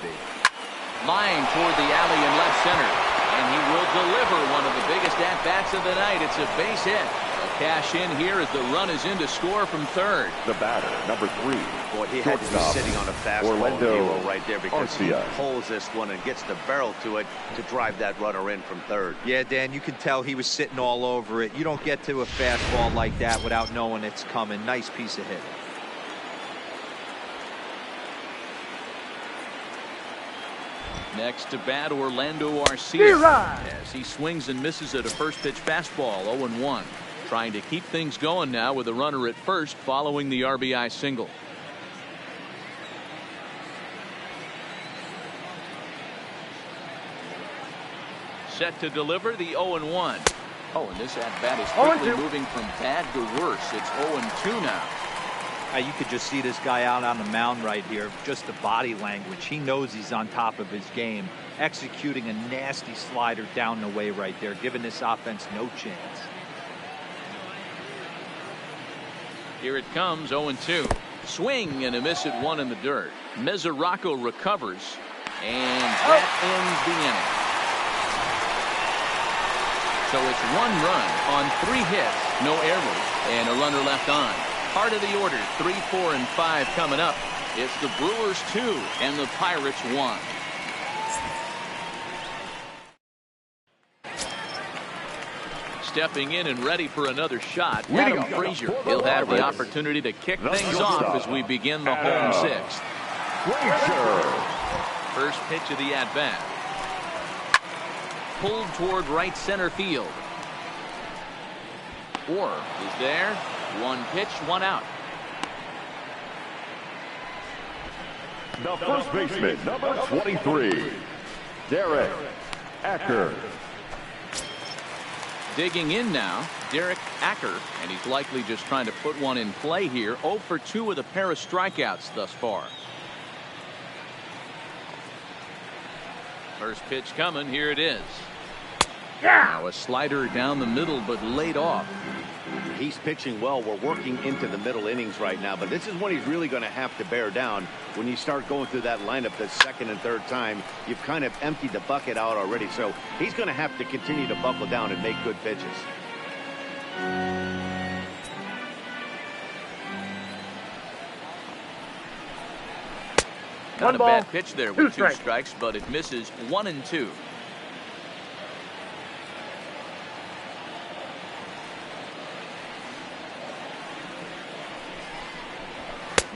Line toward the alley in left center. And he will deliver one of the biggest at-bats of the night. It's a base hit. A cash in here as the run is in to score from third. The batter, number 3. Boy, he had to be sitting on a fastball hero right there because he pulls this one and gets the barrel to it to drive that runner in from third. Yeah, Dan, you can tell he was sitting all over it. You don't get to a fastball like that without knowing it's coming. Nice piece of hit. Next to bat, Orlando Arcia, as he swings and misses at a first pitch fastball. 0-1. Trying to keep things going now with a runner at first following the RBI single. Set to deliver the 0-1. Oh, and this at bat is quickly moving from bad to worse. It's 0-2 now. You could just see this guy out on the mound right here. Just the body language. He knows he's on top of his game. Executing a nasty slider down the way right there, giving this offense no chance. Here it comes, 0-2. Swing and a miss at one in the dirt. Mesoraco recovers, and that ends the inning. So it's 1 run on 3 hits, no errors, and a runner left on. Part of the order, 3, 4, and 5 coming up. It's the Brewers 2 and the Pirates 1. Stepping in and ready for another shot, Adam Frazier. He'll have the opportunity to kick things off as we begin the home 6th. First pitch of the at-bat. Pulled toward right center field. Orr is there. 1 pitch, 1 out. The first baseman, number 23, Derek Acker. Digging in now, Derek Acker, and he's likely just trying to put one in play here. 0 for 2 with a pair of strikeouts thus far. First pitch coming, here it is. Now a slider down the middle, but laid off. He's pitching well. We're working into the middle innings right now, but this is when he's really going to have to bear down. When you start going through that lineup the second and third time, you've kind of emptied the bucket out already. So he's going to have to continue to buckle down and make good pitches. Not a bad pitch there with 2 strikes, but it misses 1-2.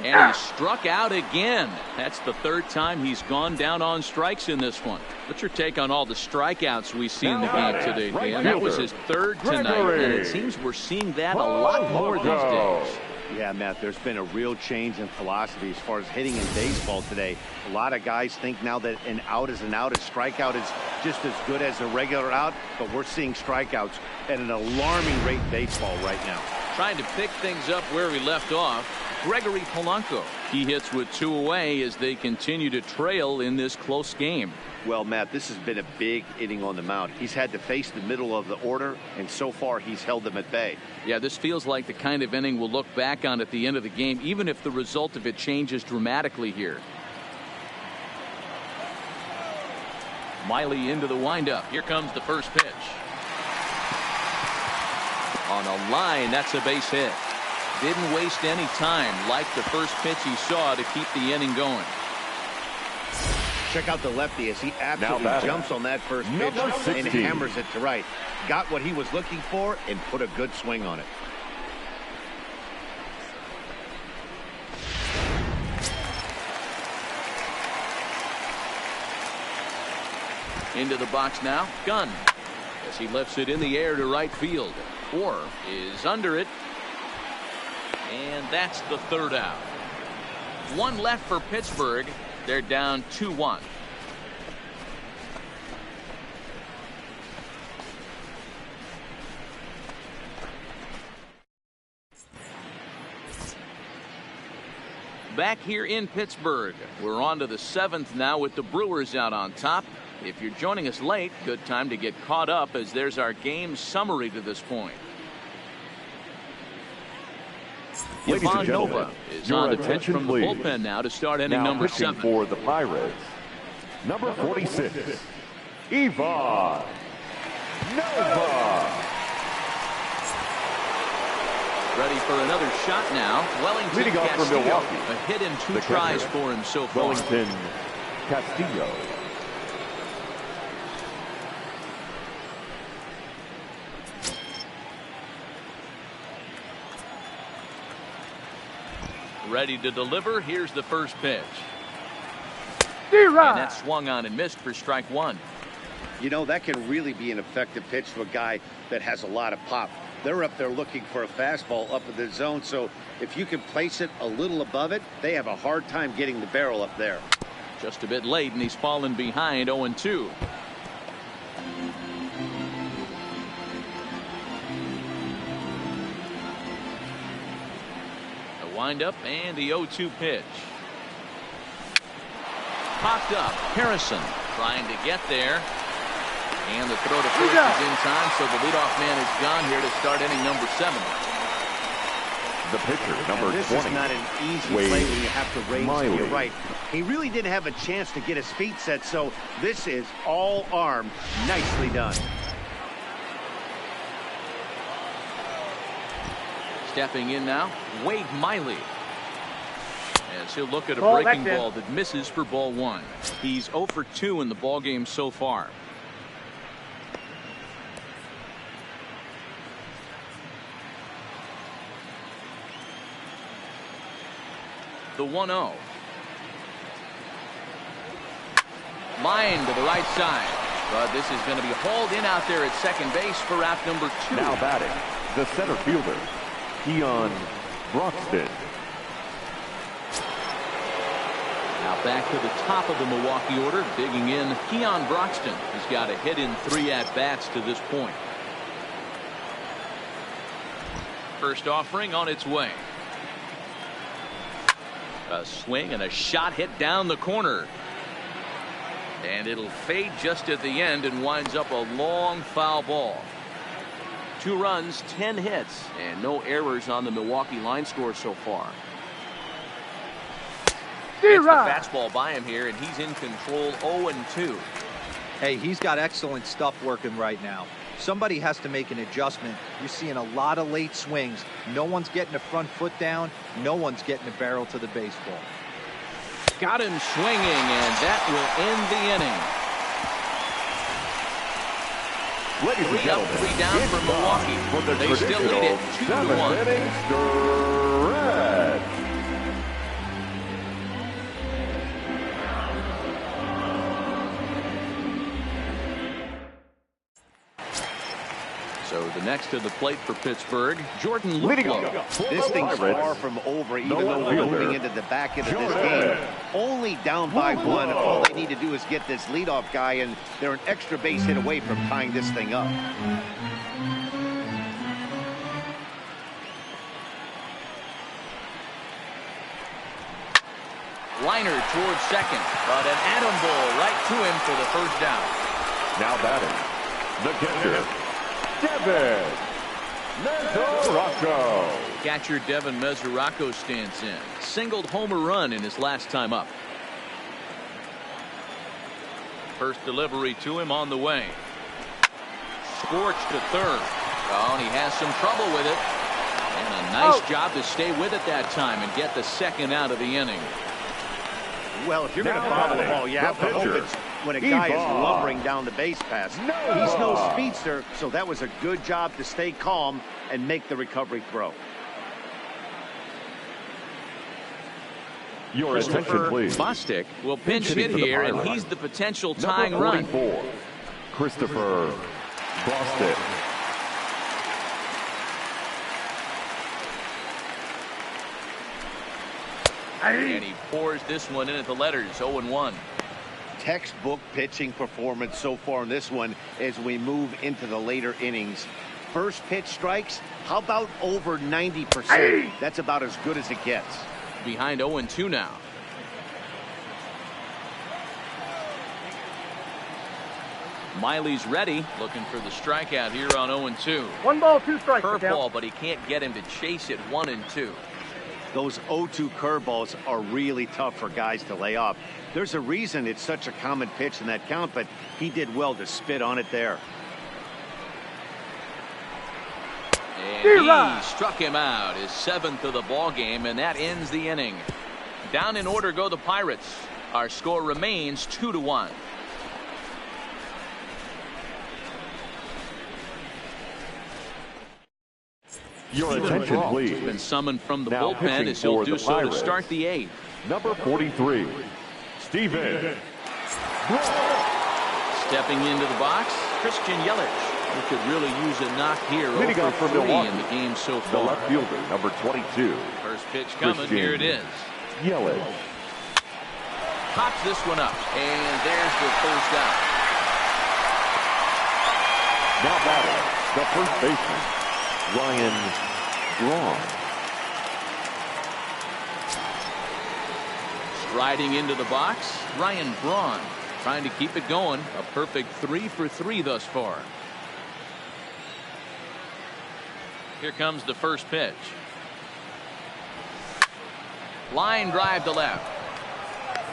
And he struck out again. That's the 3rd time he's gone down on strikes in this one. What's your take on all the strikeouts we see in the game today, Dan? That was his 3rd tonight, and it seems we're seeing that a lot more these days. Yeah, Matt, there's been a real change in philosophy as far as hitting in baseball today. A lot of guys think now that an out is an out, a strikeout is just as good as a regular out, but we're seeing strikeouts at an alarming rate in baseball right now. Trying to pick things up where we left off, Gregory Polanco. He hits with 2 away as they continue to trail in this close game. Well, Matt, this has been a big inning on the mound. He's had to face the middle of the order, and so far he's held them at bay. Yeah, this feels like the kind of inning we'll look back on at the end of the game, even if the result of it changes dramatically here. Miley into the windup. Here comes the first pitch. On a line, that's a base hit. Didn't waste any time, like the first pitch he saw, to keep the inning going. Check out the lefty as he absolutely jumps on that first pitch and hammers it to right. Got what he was looking for and put a good swing on it. Into the box now, Gunn, as he lifts it in the air to right field. Orr is under it. And that's the 3rd out. 1 left for Pittsburgh. They're down 2-1. Back here in Pittsburgh, we're on to the 7th now with the Brewers out on top. If you're joining us late, good time to get caught up, as there's our game summary to this point. Ladies and Ivan gentlemen, Nova is your on the pitch attention, from the please. bullpen now to start inning Now number pitching 7. for the Pirates, number 46, Ivan Nova. Ready for another shot now. Wellington Leading off for Castillo. Milwaukee, A hit in 2 the tries catcher, for him so far. Wellington Castillo. Ready to deliver. Here's the first pitch. And that swung on and missed for strike 1. You know, that can really be an effective pitch to a guy that has a lot of pop. They're up there looking for a fastball up in the zone, so if you can place it a little above it, they have a hard time getting the barrel up there. Just a bit late, and he's fallen behind 0-2. A windup and the 0-2 pitch. Popped up. Harrison trying to get there. And the throw to first is in time, so the leadoff man is gone here to start inning number 7. The pitcher, number 20. This is not an easy Wade play when you have to raise to Miley. your right. He really didn't have a chance to get his feet set, so this is all arm. Nicely done. Stepping in now, Wade Miley. As he'll look at a breaking ball that misses for ball 1. He's 0 for 2 in the ball game so far. The 1-0. Line to the right side. But this is going to be hauled in out there at second base for out number 2. Now batting, the center fielder, Keon Broxton. Now back to the top of the Milwaukee order, digging in. Keon Broxton has got a hit in 3 at-bats to this point. First offering on its way. A swing and a shot hit down the corner. And it'll fade just at the end and winds up a long foul ball. 2 runs, 10 hits, and no errors on the Milwaukee line score so far. It's the fastball by him here, and he's in control 0-2. Hey, he's got excellent stuff working right now. Somebody has to make an adjustment. You're seeing a lot of late swings. No one's getting the front foot down. No one's getting the barrel to the baseball. Got him swinging, and that will end the inning. Ladies and 3 up, gentlemen, 3 down it's for Milwaukee. time for the They still lead it traditional 2-1. 7th inning stretch. So the next to the plate for Pittsburgh, Jordan Leading Luplow. off for This the thing's Pirates, far from over, even no though we're fielder, moving into the back end of this Jordan game. Only down by 1. All they need to do is get this leadoff guy, and they're an extra base hit away from tying this thing up. Liner towards second, but an atom ball right to him for the first down. now batting, the catcher, Devin Mesoraco. Catcher Devin Mesoraco stands in. Singled home a run in his last time up. First delivery to him on the way. Scorched to third. Oh, and he has some trouble with it. And a nice job to stay with it that time and get the second out of the inning. Well, if you're going to Now bobble the batting, ball, you the have to hope pitcher, it's when a guy is Ivan lumbering down the base pass. He's no speedster, so that was a good job to stay calm and make the recovery throw. Your attention, please. Bostic will pinch Hitting hit for the here, and Pirates, he's the potential number tying run. 44, Christopher Bostic. And he pours this one in at the letters, 0-1. Textbook pitching performance so far in this one as we move into the later innings. First pitch strikes, how about over 90%? That's about as good as it gets. Behind 0-2 now. Miley's ready, looking for the strikeout here on 0-2. 1 ball, 2 strikes. Curveball, but he can't get him to chase it 1-2. Those 0-2 curveballs are really tough for guys to lay off. There's a reason it's such a common pitch in that count, but he did well to spit on it there. And he struck him out, his 7th of the ball game, and that ends the inning. Down in order go the Pirates. Our score remains 2-1. Your attention, please. Been summoned from the Now bullpen as he'll do so Pirates. to start the 8th. Number 43, Steven. Stepping into the box, Christian Yelich. He could really use a knock here. Leading off for 3 Milwaukee, in the game so the far. left fielder, number 22. First pitch coming. Christian Here it is. Yelich. Pops this one up, and there's the first out. Now batting, the first baseman, Ryan Braun. Striding into the box, Ryan Braun trying to keep it going. A perfect 3 for 3 thus far. Here comes the first pitch. Line drive to left.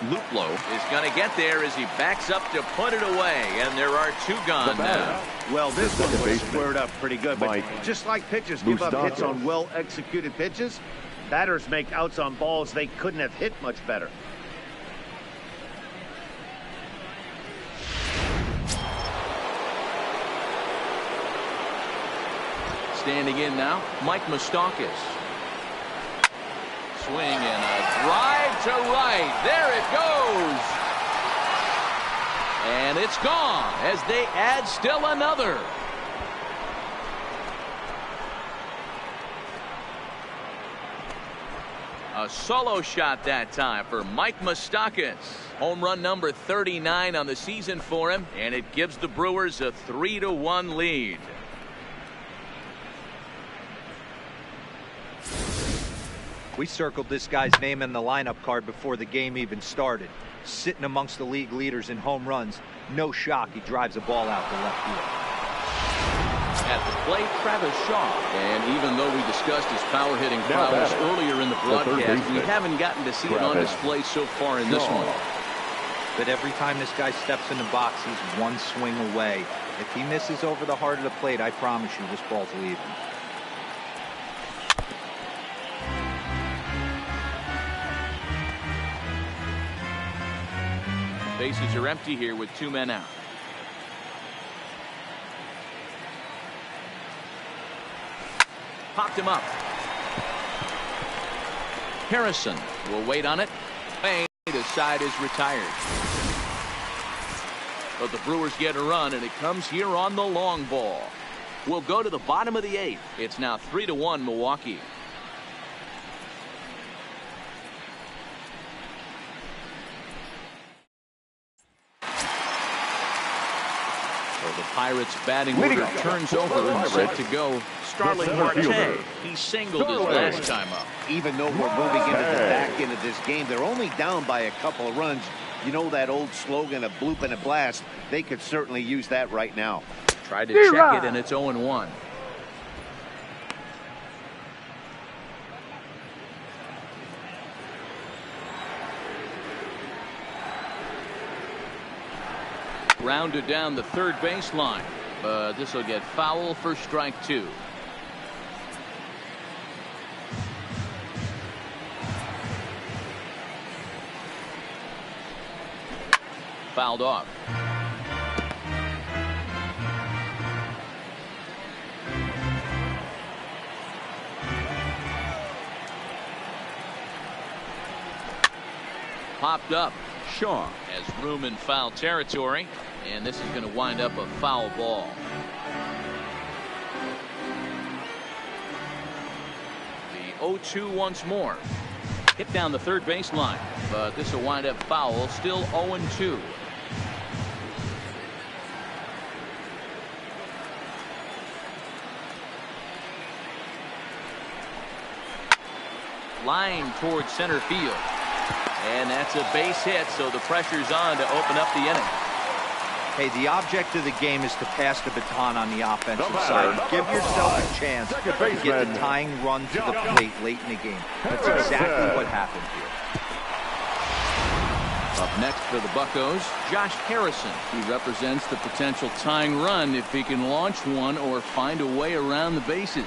Luplow is going to get there as he backs up to put it away, and there are 2 gone now. Well, this one was squared up pretty good, but Mike just like pitchers give up hits Moustakas. on well-executed pitches, batters make outs on balls they couldn't have hit much better. Standing in now, Mike Moustakas. Swing and a drive to right. There it goes. And it's gone as they add still another. A solo shot that time for Mike Moustakas. Home run number 39 on the season for him, and it gives the Brewers a 3-1 lead. We circled this guy's name in the lineup card before the game even started. Sitting amongst the league leaders in home runs. No shock he drives a ball out to left field. At the plate, Travis Shaw. And even though we discussed his power hitting prowess earlier in the broadcast, we haven't gotten to see it on display so far in this one. But every time this guy steps in the box, he's one swing away. If he misses over the heart of the plate, I promise you this ball's leaving. Bases are empty here with 2 men out. Popped him up. Harrison will wait on it. And the side is retired. But the Brewers get a run, and it comes here on the long ball. We'll go to the bottom of the 8th. It's now 3-1 Milwaukee. The Pirates batting order turns over and set to go. Starling Marte. He singled his last time up. Even though we're moving into the back end of this game, they're only down by a couple of runs. You know that old slogan, a bloop and a blast. They could certainly use that right now. Tried to check it, and it's 0-1. Rounded down the third baseline, but this will get foul for strike 2. Fouled off. Popped up. Shaw has room in foul territory, and this is going to wind up a foul ball. The 0-2 once more. Hit down the third baseline, but this will wind up foul. Still 0-2. Line towards center field. And that's a base hit, so the pressure's on to open up the inning. Hey, the object of the game is to pass the baton on the offensive side. Give yourself a chance to get the tying run to the plate late in the game. That's exactly what happened here. Up next for the Buccos, Josh Harrison. He represents the potential tying run if he can launch one or find a way around the bases.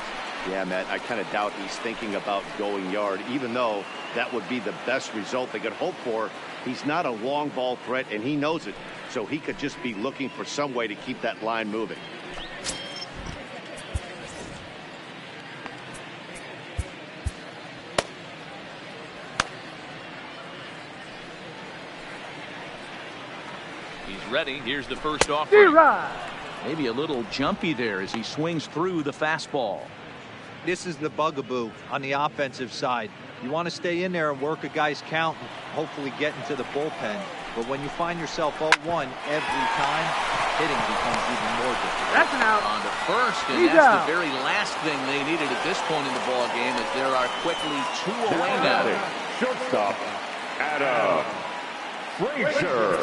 Yeah, Matt, I kind of doubt he's thinking about going yard, even though that would be the best result they could hope for. He's not a long ball threat, and he knows it. So he could just be looking for some way to keep that line moving. He's ready. Here's the first offering. Maybe a little jumpy there as he swings through the fastball. This is the bugaboo on the offensive side. You want to stay in there and work a guy's count and hopefully get into the bullpen. But when you find yourself 0-1 every time, hitting becomes even more difficult. That's an out. On to first, and He's that's out. the very last thing they needed at this point in the ball game, as there are quickly 2 away now. Shortstop, Adam Frazier.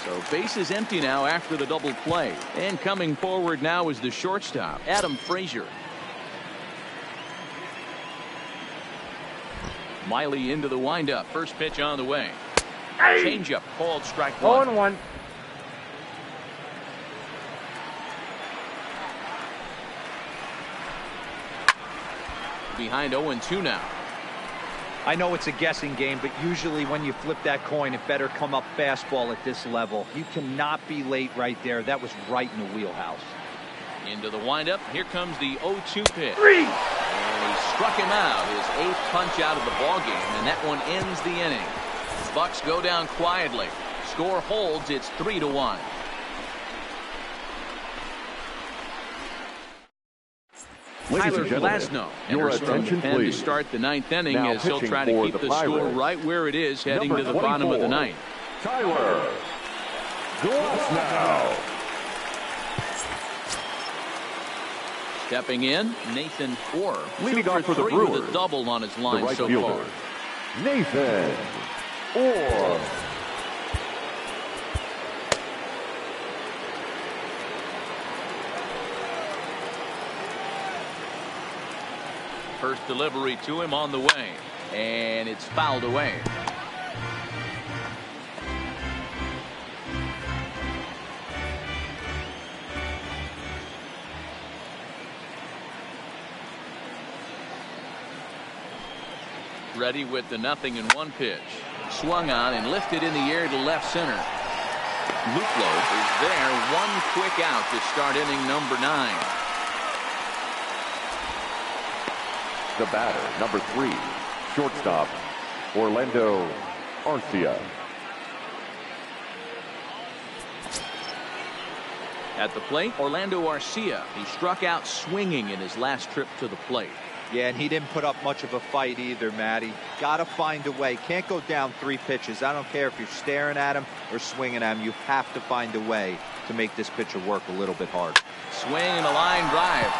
So base is empty now after the double play. And coming forward now is the shortstop, Adam Frazier. Miley into the windup. First pitch on the way. Changeup called strike 1. 0-1. Behind 0-2 now. I know it's a guessing game, but usually when you flip that coin, it better come up fastball at this level. You cannot be late right there. That was right in the wheelhouse. Into the windup. Here comes the 0-2 pitch. 3. And he struck him out. His 8th punch out of the ball game, and that one ends the inning. Bucks go down quietly. Score holds. It's 3-1. Tyler Glasnow enters from the pen to start the 9th inning, Now as he'll try to pitching keep for the the score Pirates, right where it is heading number to the bottom of the 24, 9th. Tyler Glasnow. Stepping in, Nathan Orr. Leading 2 off for the three with Brewers, a double on his The line right so fielder, far. Nathan Orr. First delivery to him on the way, and it's fouled away. Ready with the 0-1 pitch. Swung on and lifted in the air to left center. Luplow is there. One quick out to start inning number 9. The batter, number 3, shortstop, Orlando Arcia. At the plate, Orlando Arcia. He struck out swinging in his last trip to the plate. Yeah, and he didn't put up much of a fight either, Matty. Got to find a way. Can't go down 3 pitches. I don't care if you're staring at him or swinging at him. You have to find a way to make this pitcher work a little bit hard. Swing and a line drive.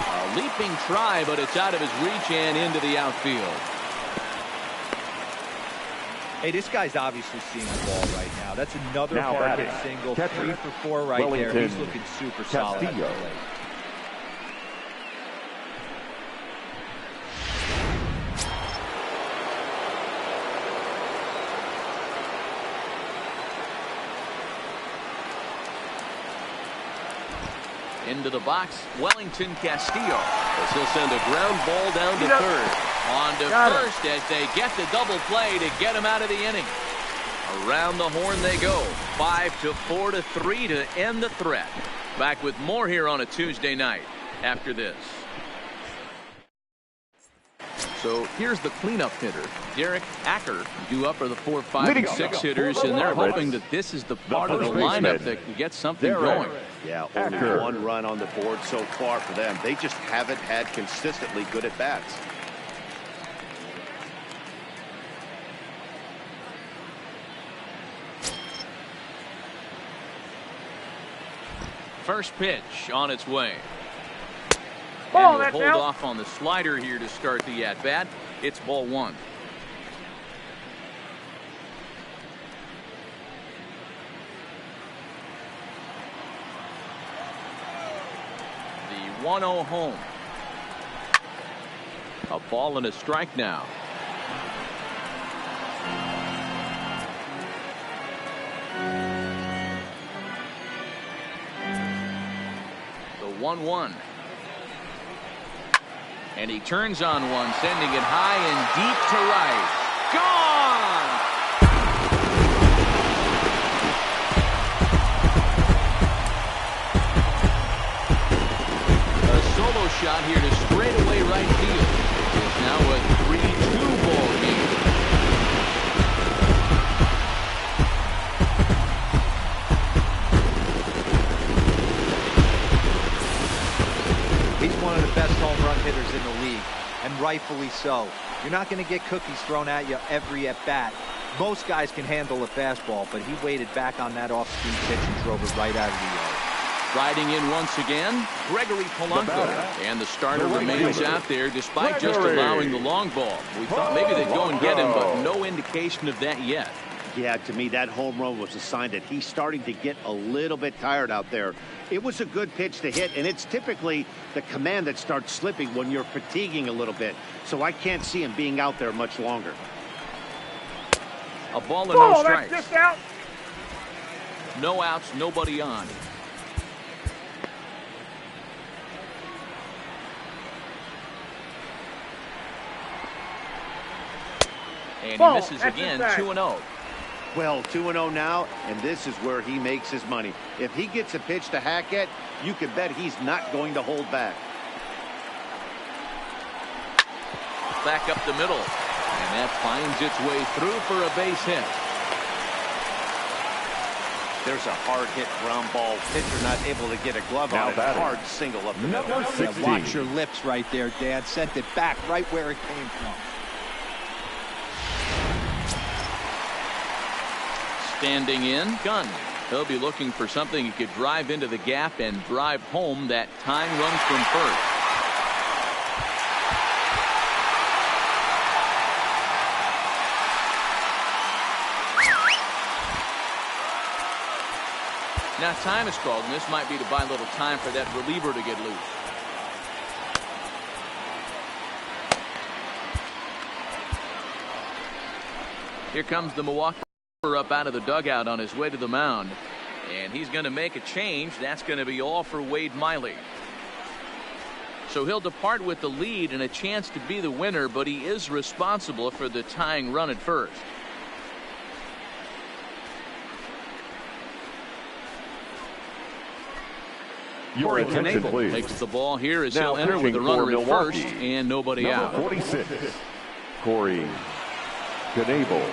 A leaping try, but it's out of his reach and into the outfield. Hey, this guy's obviously seeing the ball right now. That's another Now hard hit batting, single. catcher, 3 for 4 right there. Wellington He's looking super solid at the Castillo. plate. Into the box, Wellington Castillo, as he'll send a ground ball down to third. On to first as they get the double play to get him out of the inning. Around the horn they go. 5-4 to 3 to end the threat. Back with more here on a Tuesday night after this. So here's the cleanup hitter, Derek Acker, due up for the 4, 5, and 6 hitters, and they're hoping that this is the part of the lineup that can get something going. Yeah, only Acker. 1 run on the board so far for them. They just haven't had consistently good at bats. First pitch on its way. Ball, And that's he'll hold out. off on the slider here to start the at-bat. It's ball 1. 1-0 home. A ball and a strike now. The 1-1. And he turns on one, sending it high and deep to right. Gone! A solo shot here to straightaway right field. It's now a 3-2 ball game. He's one of the best home run hitters in the league, and rightfully so. You're not going to get cookies thrown at you every at-bat. Most guys can handle a fastball, but he waited back on that off-speed pitch and drove it right out of the yard. Riding in once again, Gregory Polanco. And the starter remains out there despite just allowing the long ball. We thought maybe they'd go and get him, but no indication of that yet. Yeah, to me, that home run was a sign that he's starting to get a little bit tired out there. It was a good pitch to hit, and it's typically the command that starts slipping when you're fatiguing a little bit. So I can't see him being out there much longer. A ball and no strikes. That's just out. No outs, nobody on. And he misses again, 2-0. Well, 2-0 now, and this is where he makes his money. If he gets a pitch to hack at, you can bet he's not going to hold back. Back up the middle, and that finds its way through for a base hit. There's a hard hit ground ball. Pitcher not able to get a glove on it. Hard single up the middle. Yeah, watch your lips right there, Dan. Sent it back right where it came from. Standing in, Gunn. He'll be looking for something he could drive into the gap and drive home that tying run from first. Now time is called, and this might be to buy a little time for that reliever to get loose. Here comes the Milwaukee up out of the dugout on his way to the mound, and he's going to make a change. That's going to be all for Wade Miley. So he'll depart with the lead and a chance to be the winner, but he is responsible for the tying run at first. Your attention, please. Takes the ball here as Now he'll enter with the runner at Milwaukee, first and nobody out. 46, Corey Knebel.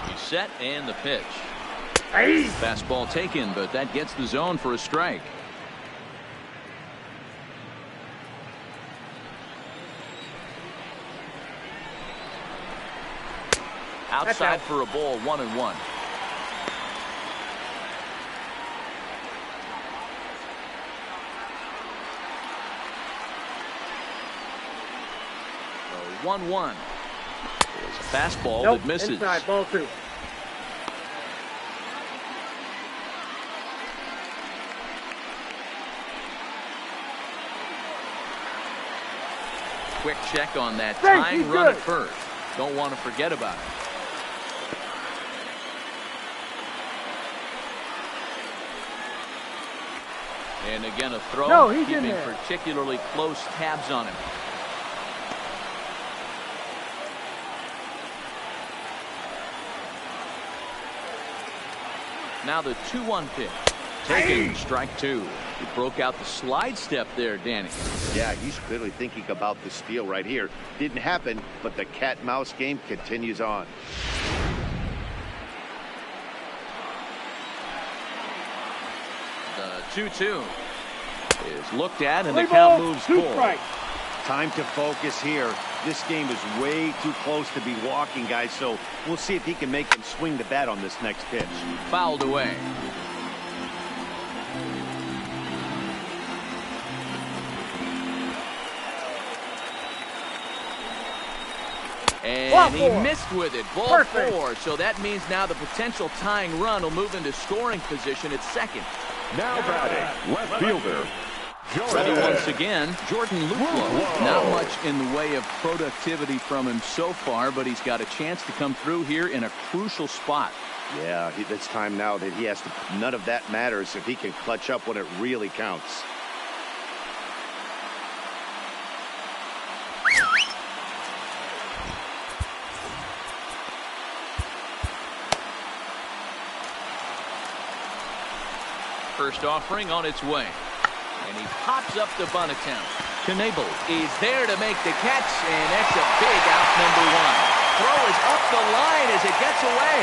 He's set and the pitch. Hey. Fastball taken, but that gets the zone for a strike. Outside for a ball, 1-1. The 1-1. There's a fastball that misses. Inside, ball 2. Quick check on that tying run at first. Don't want to forget about it. And again, a throw, keeping particularly close tabs on him. Now the 2-1 pitch. Taking strike 2. He broke out the slide step there, Danny. Yeah, he's clearly thinking about the steal right here. Didn't happen, but the cat-mouse game continues on. The 2-2 is looked at, and the count moves forward. Time to focus here. This game is way too close to be walking, guys, so we'll see if he can make him swing the bat on this next pitch. Fouled away. And he missed with it. Ball 4. So that means now the potential tying run will move into scoring position at second. Now batting, left fielder, Ready once again, Jordan Luplow. Not much in the way of productivity from him so far, but he's got a chance to come through here in a crucial spot. Yeah, it's time now that he has to. None of that matters if he can clutch up when it really counts. First offering on its way. And he pops up the bunt attempt. Knebel is there to make the catch, and that's a big out, number 1. Throw is up the line as it gets away.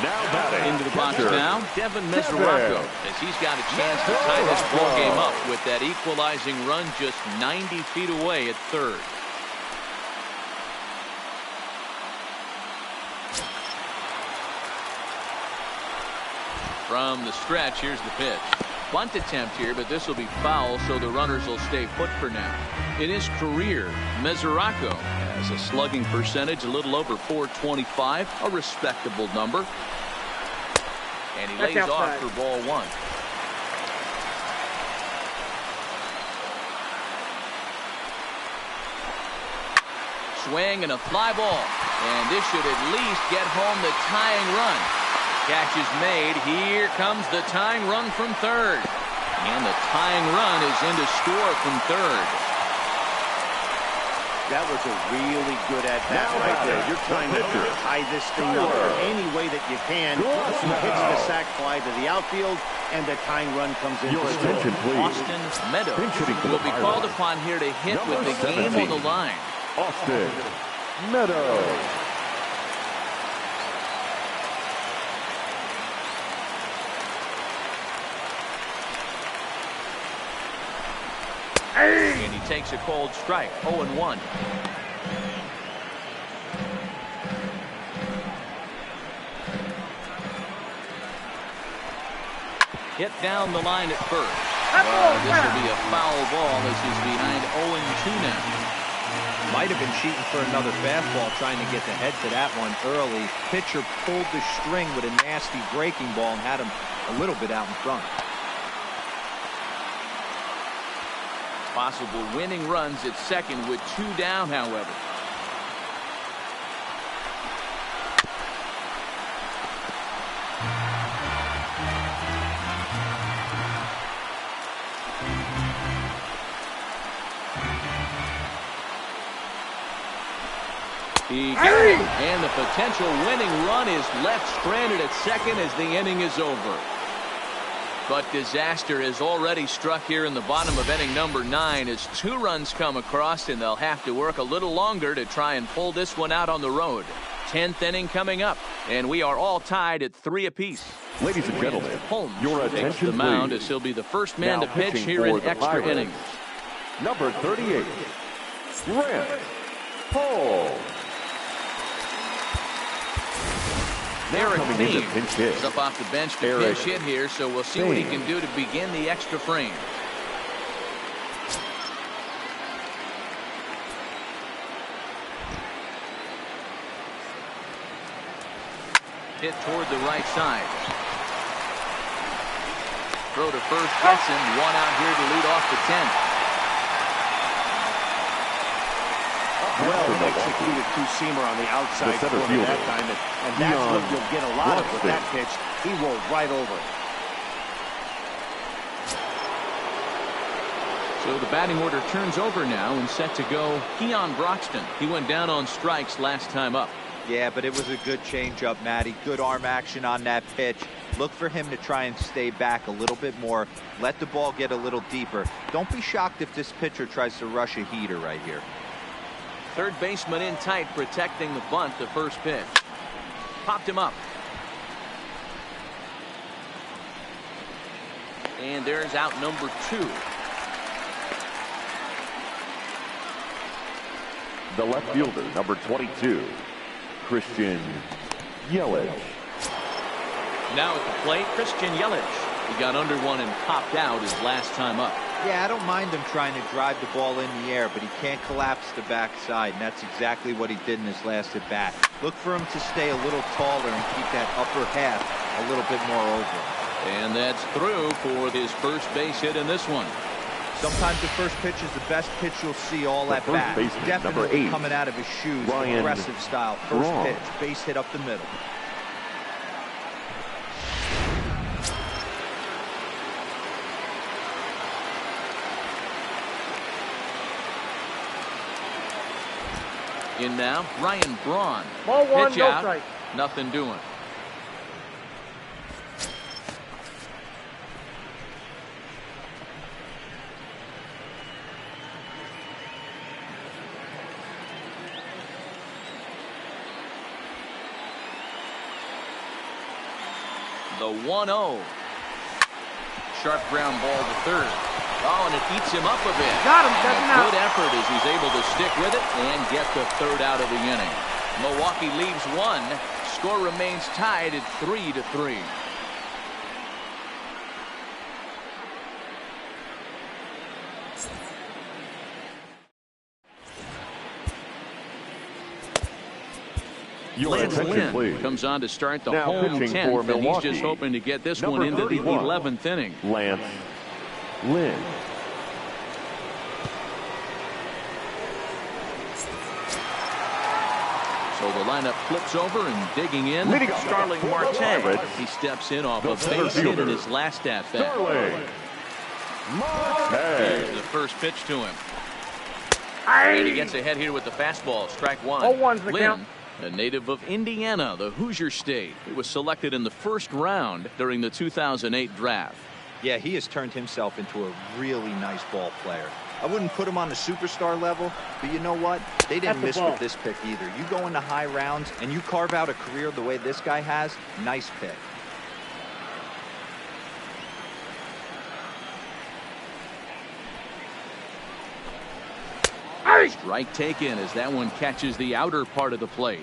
now batting. Into the box now, Devin Mesoraco, as he's got a chance to tie this ball game up with that equalizing run just 90 feet away at third. From the stretch, here's the pitch. Bunt attempt here, but this will be foul, so the runners will stay put for now. In his career, Mesoraco has a slugging percentage a little over .425, a respectable number. And he lays off for ball 1. Swing and a fly ball. And this should at least get home the tying run. Catch is made. Here comes the tying run from third. And the tying run is in to score from third. That was a really good at-bat right there. You're trying to tie this thing up any way that you can. He hits the sac fly to the outfield, and the tying run comes in. Your attention, please. Austin Meadows will be called upon here to hit with the game on the line. Austin Meadows. And he takes a cold strike. 0-1. Hit down the line at first. This will be a foul ball as he's behind 0-2 now. Might have been cheating for another fastball, trying to get the head to that one early. Pitcher pulled the string with a nasty breaking ball and had him a little bit out in front. Possible winning runs at second with 2 down, however. He got him, and the potential winning run is left stranded at second as the inning is over. But disaster has already struck here in the bottom of inning number 9 as 2 runs come across, and they'll have to work a little longer to try and pull this one out on the road. 10th inning coming up, and we are all tied at 3 apiece. Ladies and gentlemen, Holmes your takes attention, the mound please. as he'll be the first man Now to pitch pitching here for in the extra Pirates, innings. number 38, Grant Paul. Eric coming in to Dean pinch hit. is up off the bench to Eric pinch hit here, so we'll see what he can do to begin the extra frame. Hit toward the right side. Throw to first, gets him. 1 out here to lead off the 10th. Well executed two-seamer on the outside center corner fielder, that time, and that's what you'll get a lot of with that pitch. He rolled right over it. So the batting order turns over now and set to go Keon Broxton. He went down on strikes last time up. Yeah, but it was a good changeup, Matty. Good arm action on that pitch. Look for him to try and stay back a little bit more. Let the ball get a little deeper. Don't be shocked if this pitcher tries to rush a heater right here. Third baseman in tight, protecting the bunt, the first pitch. Popped him up. And there's out number 2. The left fielder, number 22, Christian Yelich. Now at the plate, Christian Yelich. He got under one and popped out his last time up. Yeah, I don't mind him trying to drive the ball in the air, but he can't collapse the backside, and that's exactly what he did in his last at-bat. Look for him to stay a little taller and keep that upper half a little bit more over. And that's through for his first base hit in this one. Sometimes the first pitch is the best pitch you'll see all at bat. Definitely coming out of his shoes, aggressive style. First pitch, base hit up the middle. In now, Ryan Braun. Ball one, pitch no out, strike. nothing doing. The 1-0. Sharp ground ball to third. Oh, and it eats him up a bit. Got him, doesn't out. Good effort as he's able to stick with it and get the third out of the inning. Milwaukee leaves one. Score remains tied at 3-3. Lance Lynn comes on to start the home 10th, and he's just hoping to get this one into the 11th inning. Lance Lynn. So the lineup flips over and digging in. Starling Marte. He steps in off a base hit in his last at-bat. Here's the first pitch to him. And he gets ahead here with the fastball. Strike one. 0-1's the count. A native of Indiana, the Hoosier State. He was selected in the first round during the 2008 draft. Yeah, he has turned himself into a really nice ball player. I wouldn't put him on the superstar level, but you know what? They didn't miss with this pick either. You go into high rounds and you carve out a career the way this guy has, nice pick. Strike taken as that one catches the outer part of the plate.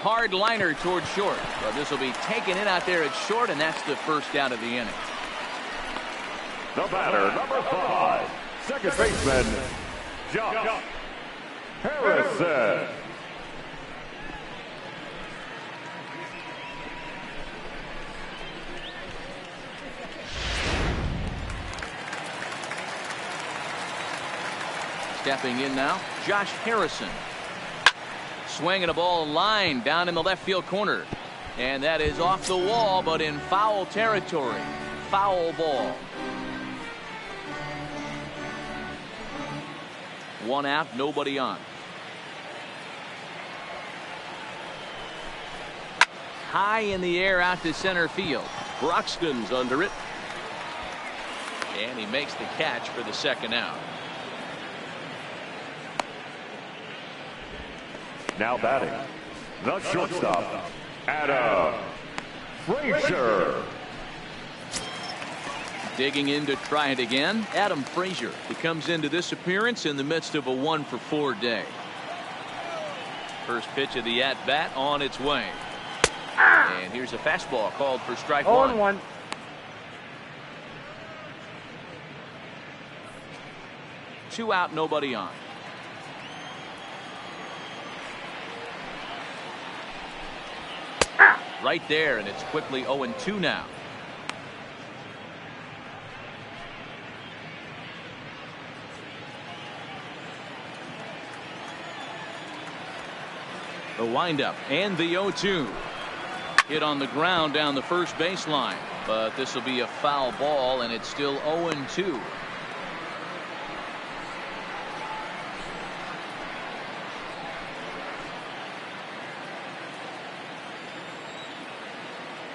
Hard liner towards short. Well, this will be taken in out there at short, and that's the first out of the inning. The batter, number 5, second baseman, Josh Harrison. Stepping in now, Josh Harrison. Swinging a ball line down in the left field corner. And that is off the wall, but in foul territory. Foul ball. One out, nobody on. High in the air out to center field. Broxton's under it. And he makes the catch for the second out. Now batting, the shortstop, Adam Frazier. Digging in to try it again, Adam Frazier. He comes into this appearance in the midst of a 1-for-4 day. First pitch of the at-bat on its way. And here's a fastball called for strike one. 0-1. Two out, nobody on. Right there, and it's quickly 0-2 now. The windup and the 0-2. Hit on the ground down the first baseline, but this will be a foul ball, and it's still 0-2.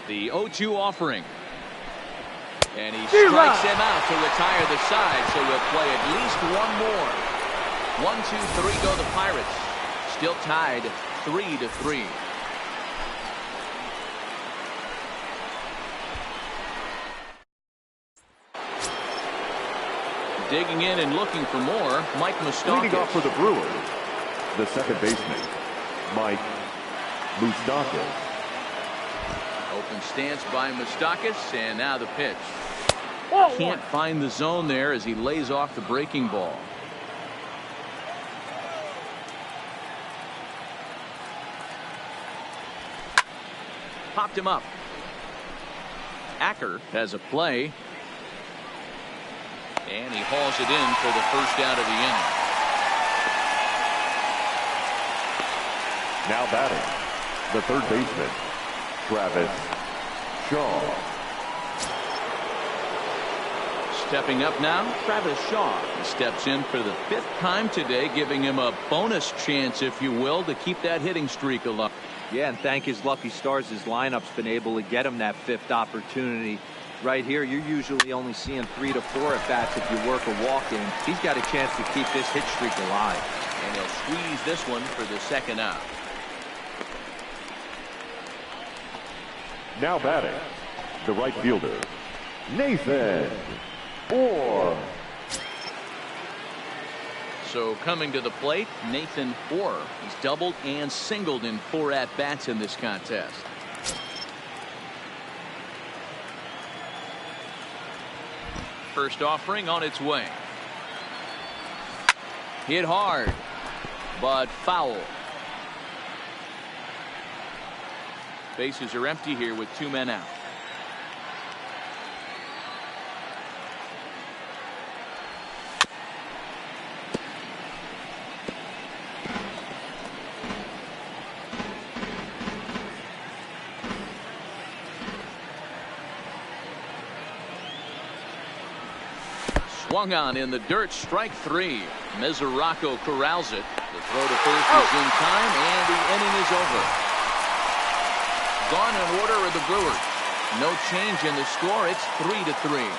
The 0-2 offering. And he strikes him out to retire the side, so we'll play at least one more. 1, 2, 3 go the Pirates. Still tied 3-3. Digging in and looking for more, Mike Moustakas. Leading off for the Brewers, the second baseman, Mike Moustakas. Open stance by Moustakas, and now the pitch. Can't find the zone there as he lays off the breaking ball. Popped him up. Acker has a play. And he hauls it in for the first out of the inning. Now batting, the third baseman, Travis Shaw. Stepping up now, Travis Shaw. He steps in for the 5th time today, giving him a bonus chance, if you will, to keep that hitting streak alive. Yeah, and thank his lucky stars, his lineup's been able to get him that 5th opportunity. Right here, you're usually only seeing 3 to 4 at bats if you work a walk in. He's got a chance to keep this hit streak alive. And he'll squeeze this one for the second out. Now batting, the right fielder, Nathan Orr. So coming to the plate, Nathan Orr. He's doubled and singled in 4 at-bats in this contest. First offering on its way. Hit hard, but foul. Bases are empty here with 2 men out. Swung on in the dirt, strike 3. Mesoraco corrals it. The throw to first is in time, and the inning is over. Gone in order are the Brewers. No change in the score. It's 3-3.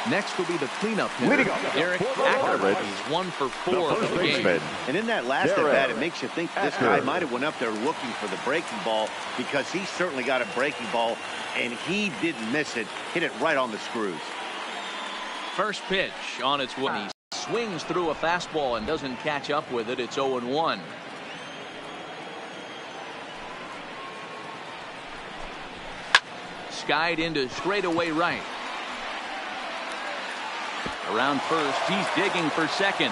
Next will be the cleanup hitter, Derek Acker. He's 1 for 4 of the game. And in that last at bat, it makes you think this guy might have went up there looking for the breaking ball, because he certainly got a breaking ball, and he didn't miss it. Hit it right on the screws. First pitch on its way. He swings through a fastball and doesn't catch up with it. It's 0-1. Skied into straightaway right. Around first, he's digging for second.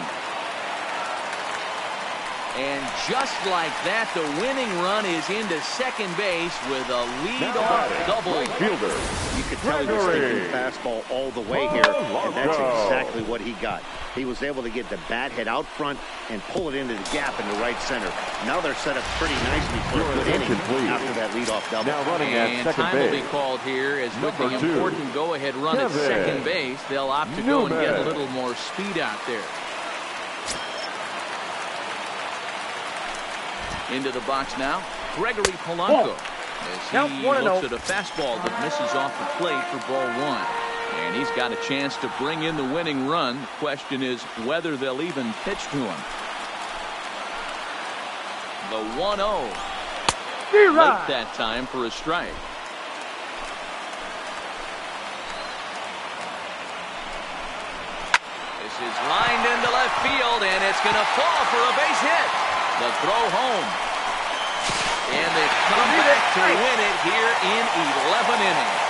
And just like that, the winning run is into second base with a lead-off double. Fielder. You could tell he was thinking fastball all the way here, and that's exactly what he got. He was able to get the bat head out front and pull it into the gap in the right center. Now they're set up pretty nicely for a good inning after that leadoff double. Now running at second time base. Will be called here as with the Number 2, important go-ahead run at second base. They'll opt to go and get a little more speed out there. Into the box now, Gregory Polanco. As he looks at a fastball that misses off the plate for ball 1. And he's got a chance to bring in the winning run. The question is whether they'll even pitch to him. The 1-0. Late that time for a strike. This is lined into left field, and it's going to fall for a base hit. The throw home. And they come back to win it here in 11 innings.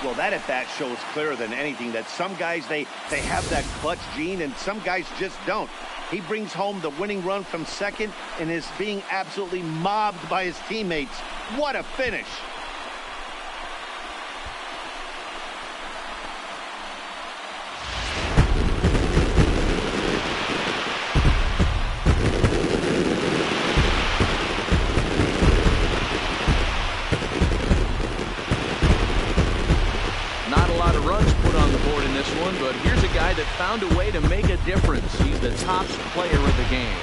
Well, that at bat shows clearer than anything that some guys, they have that clutch gene, and some guys just don't. He brings home the winning run from second and is being absolutely mobbed by his teammates. What a finish. But here's a guy that found a way to make a difference. He's the top player of the game.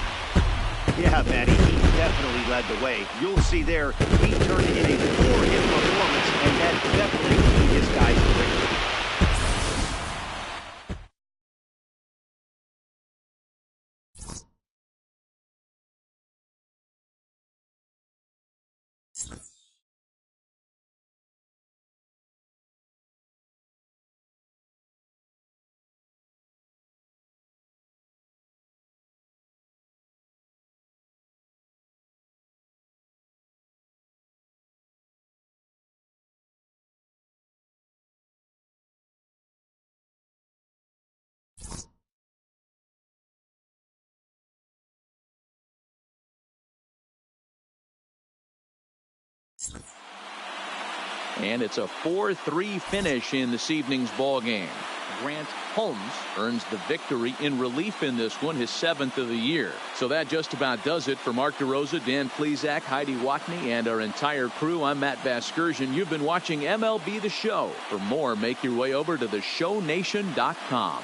Yeah, Matty, he definitely led the way. You'll see there, he turned in a 4-hit performance, and that definitely keyed his guys to victory. And it's a 4-3 finish in this evening's ball game. Grant Holmes earns the victory in relief in this one, his 7th of the year. So that just about does it for Mark DeRosa, Dan Plesac, Heidi Watney, and our entire crew. I'm Matt Vasgersian. You've been watching MLB The Show. For more, make your way over to theshownation.com.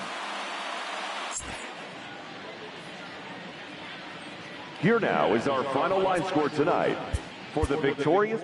Here now is our final line score tonight for the victorious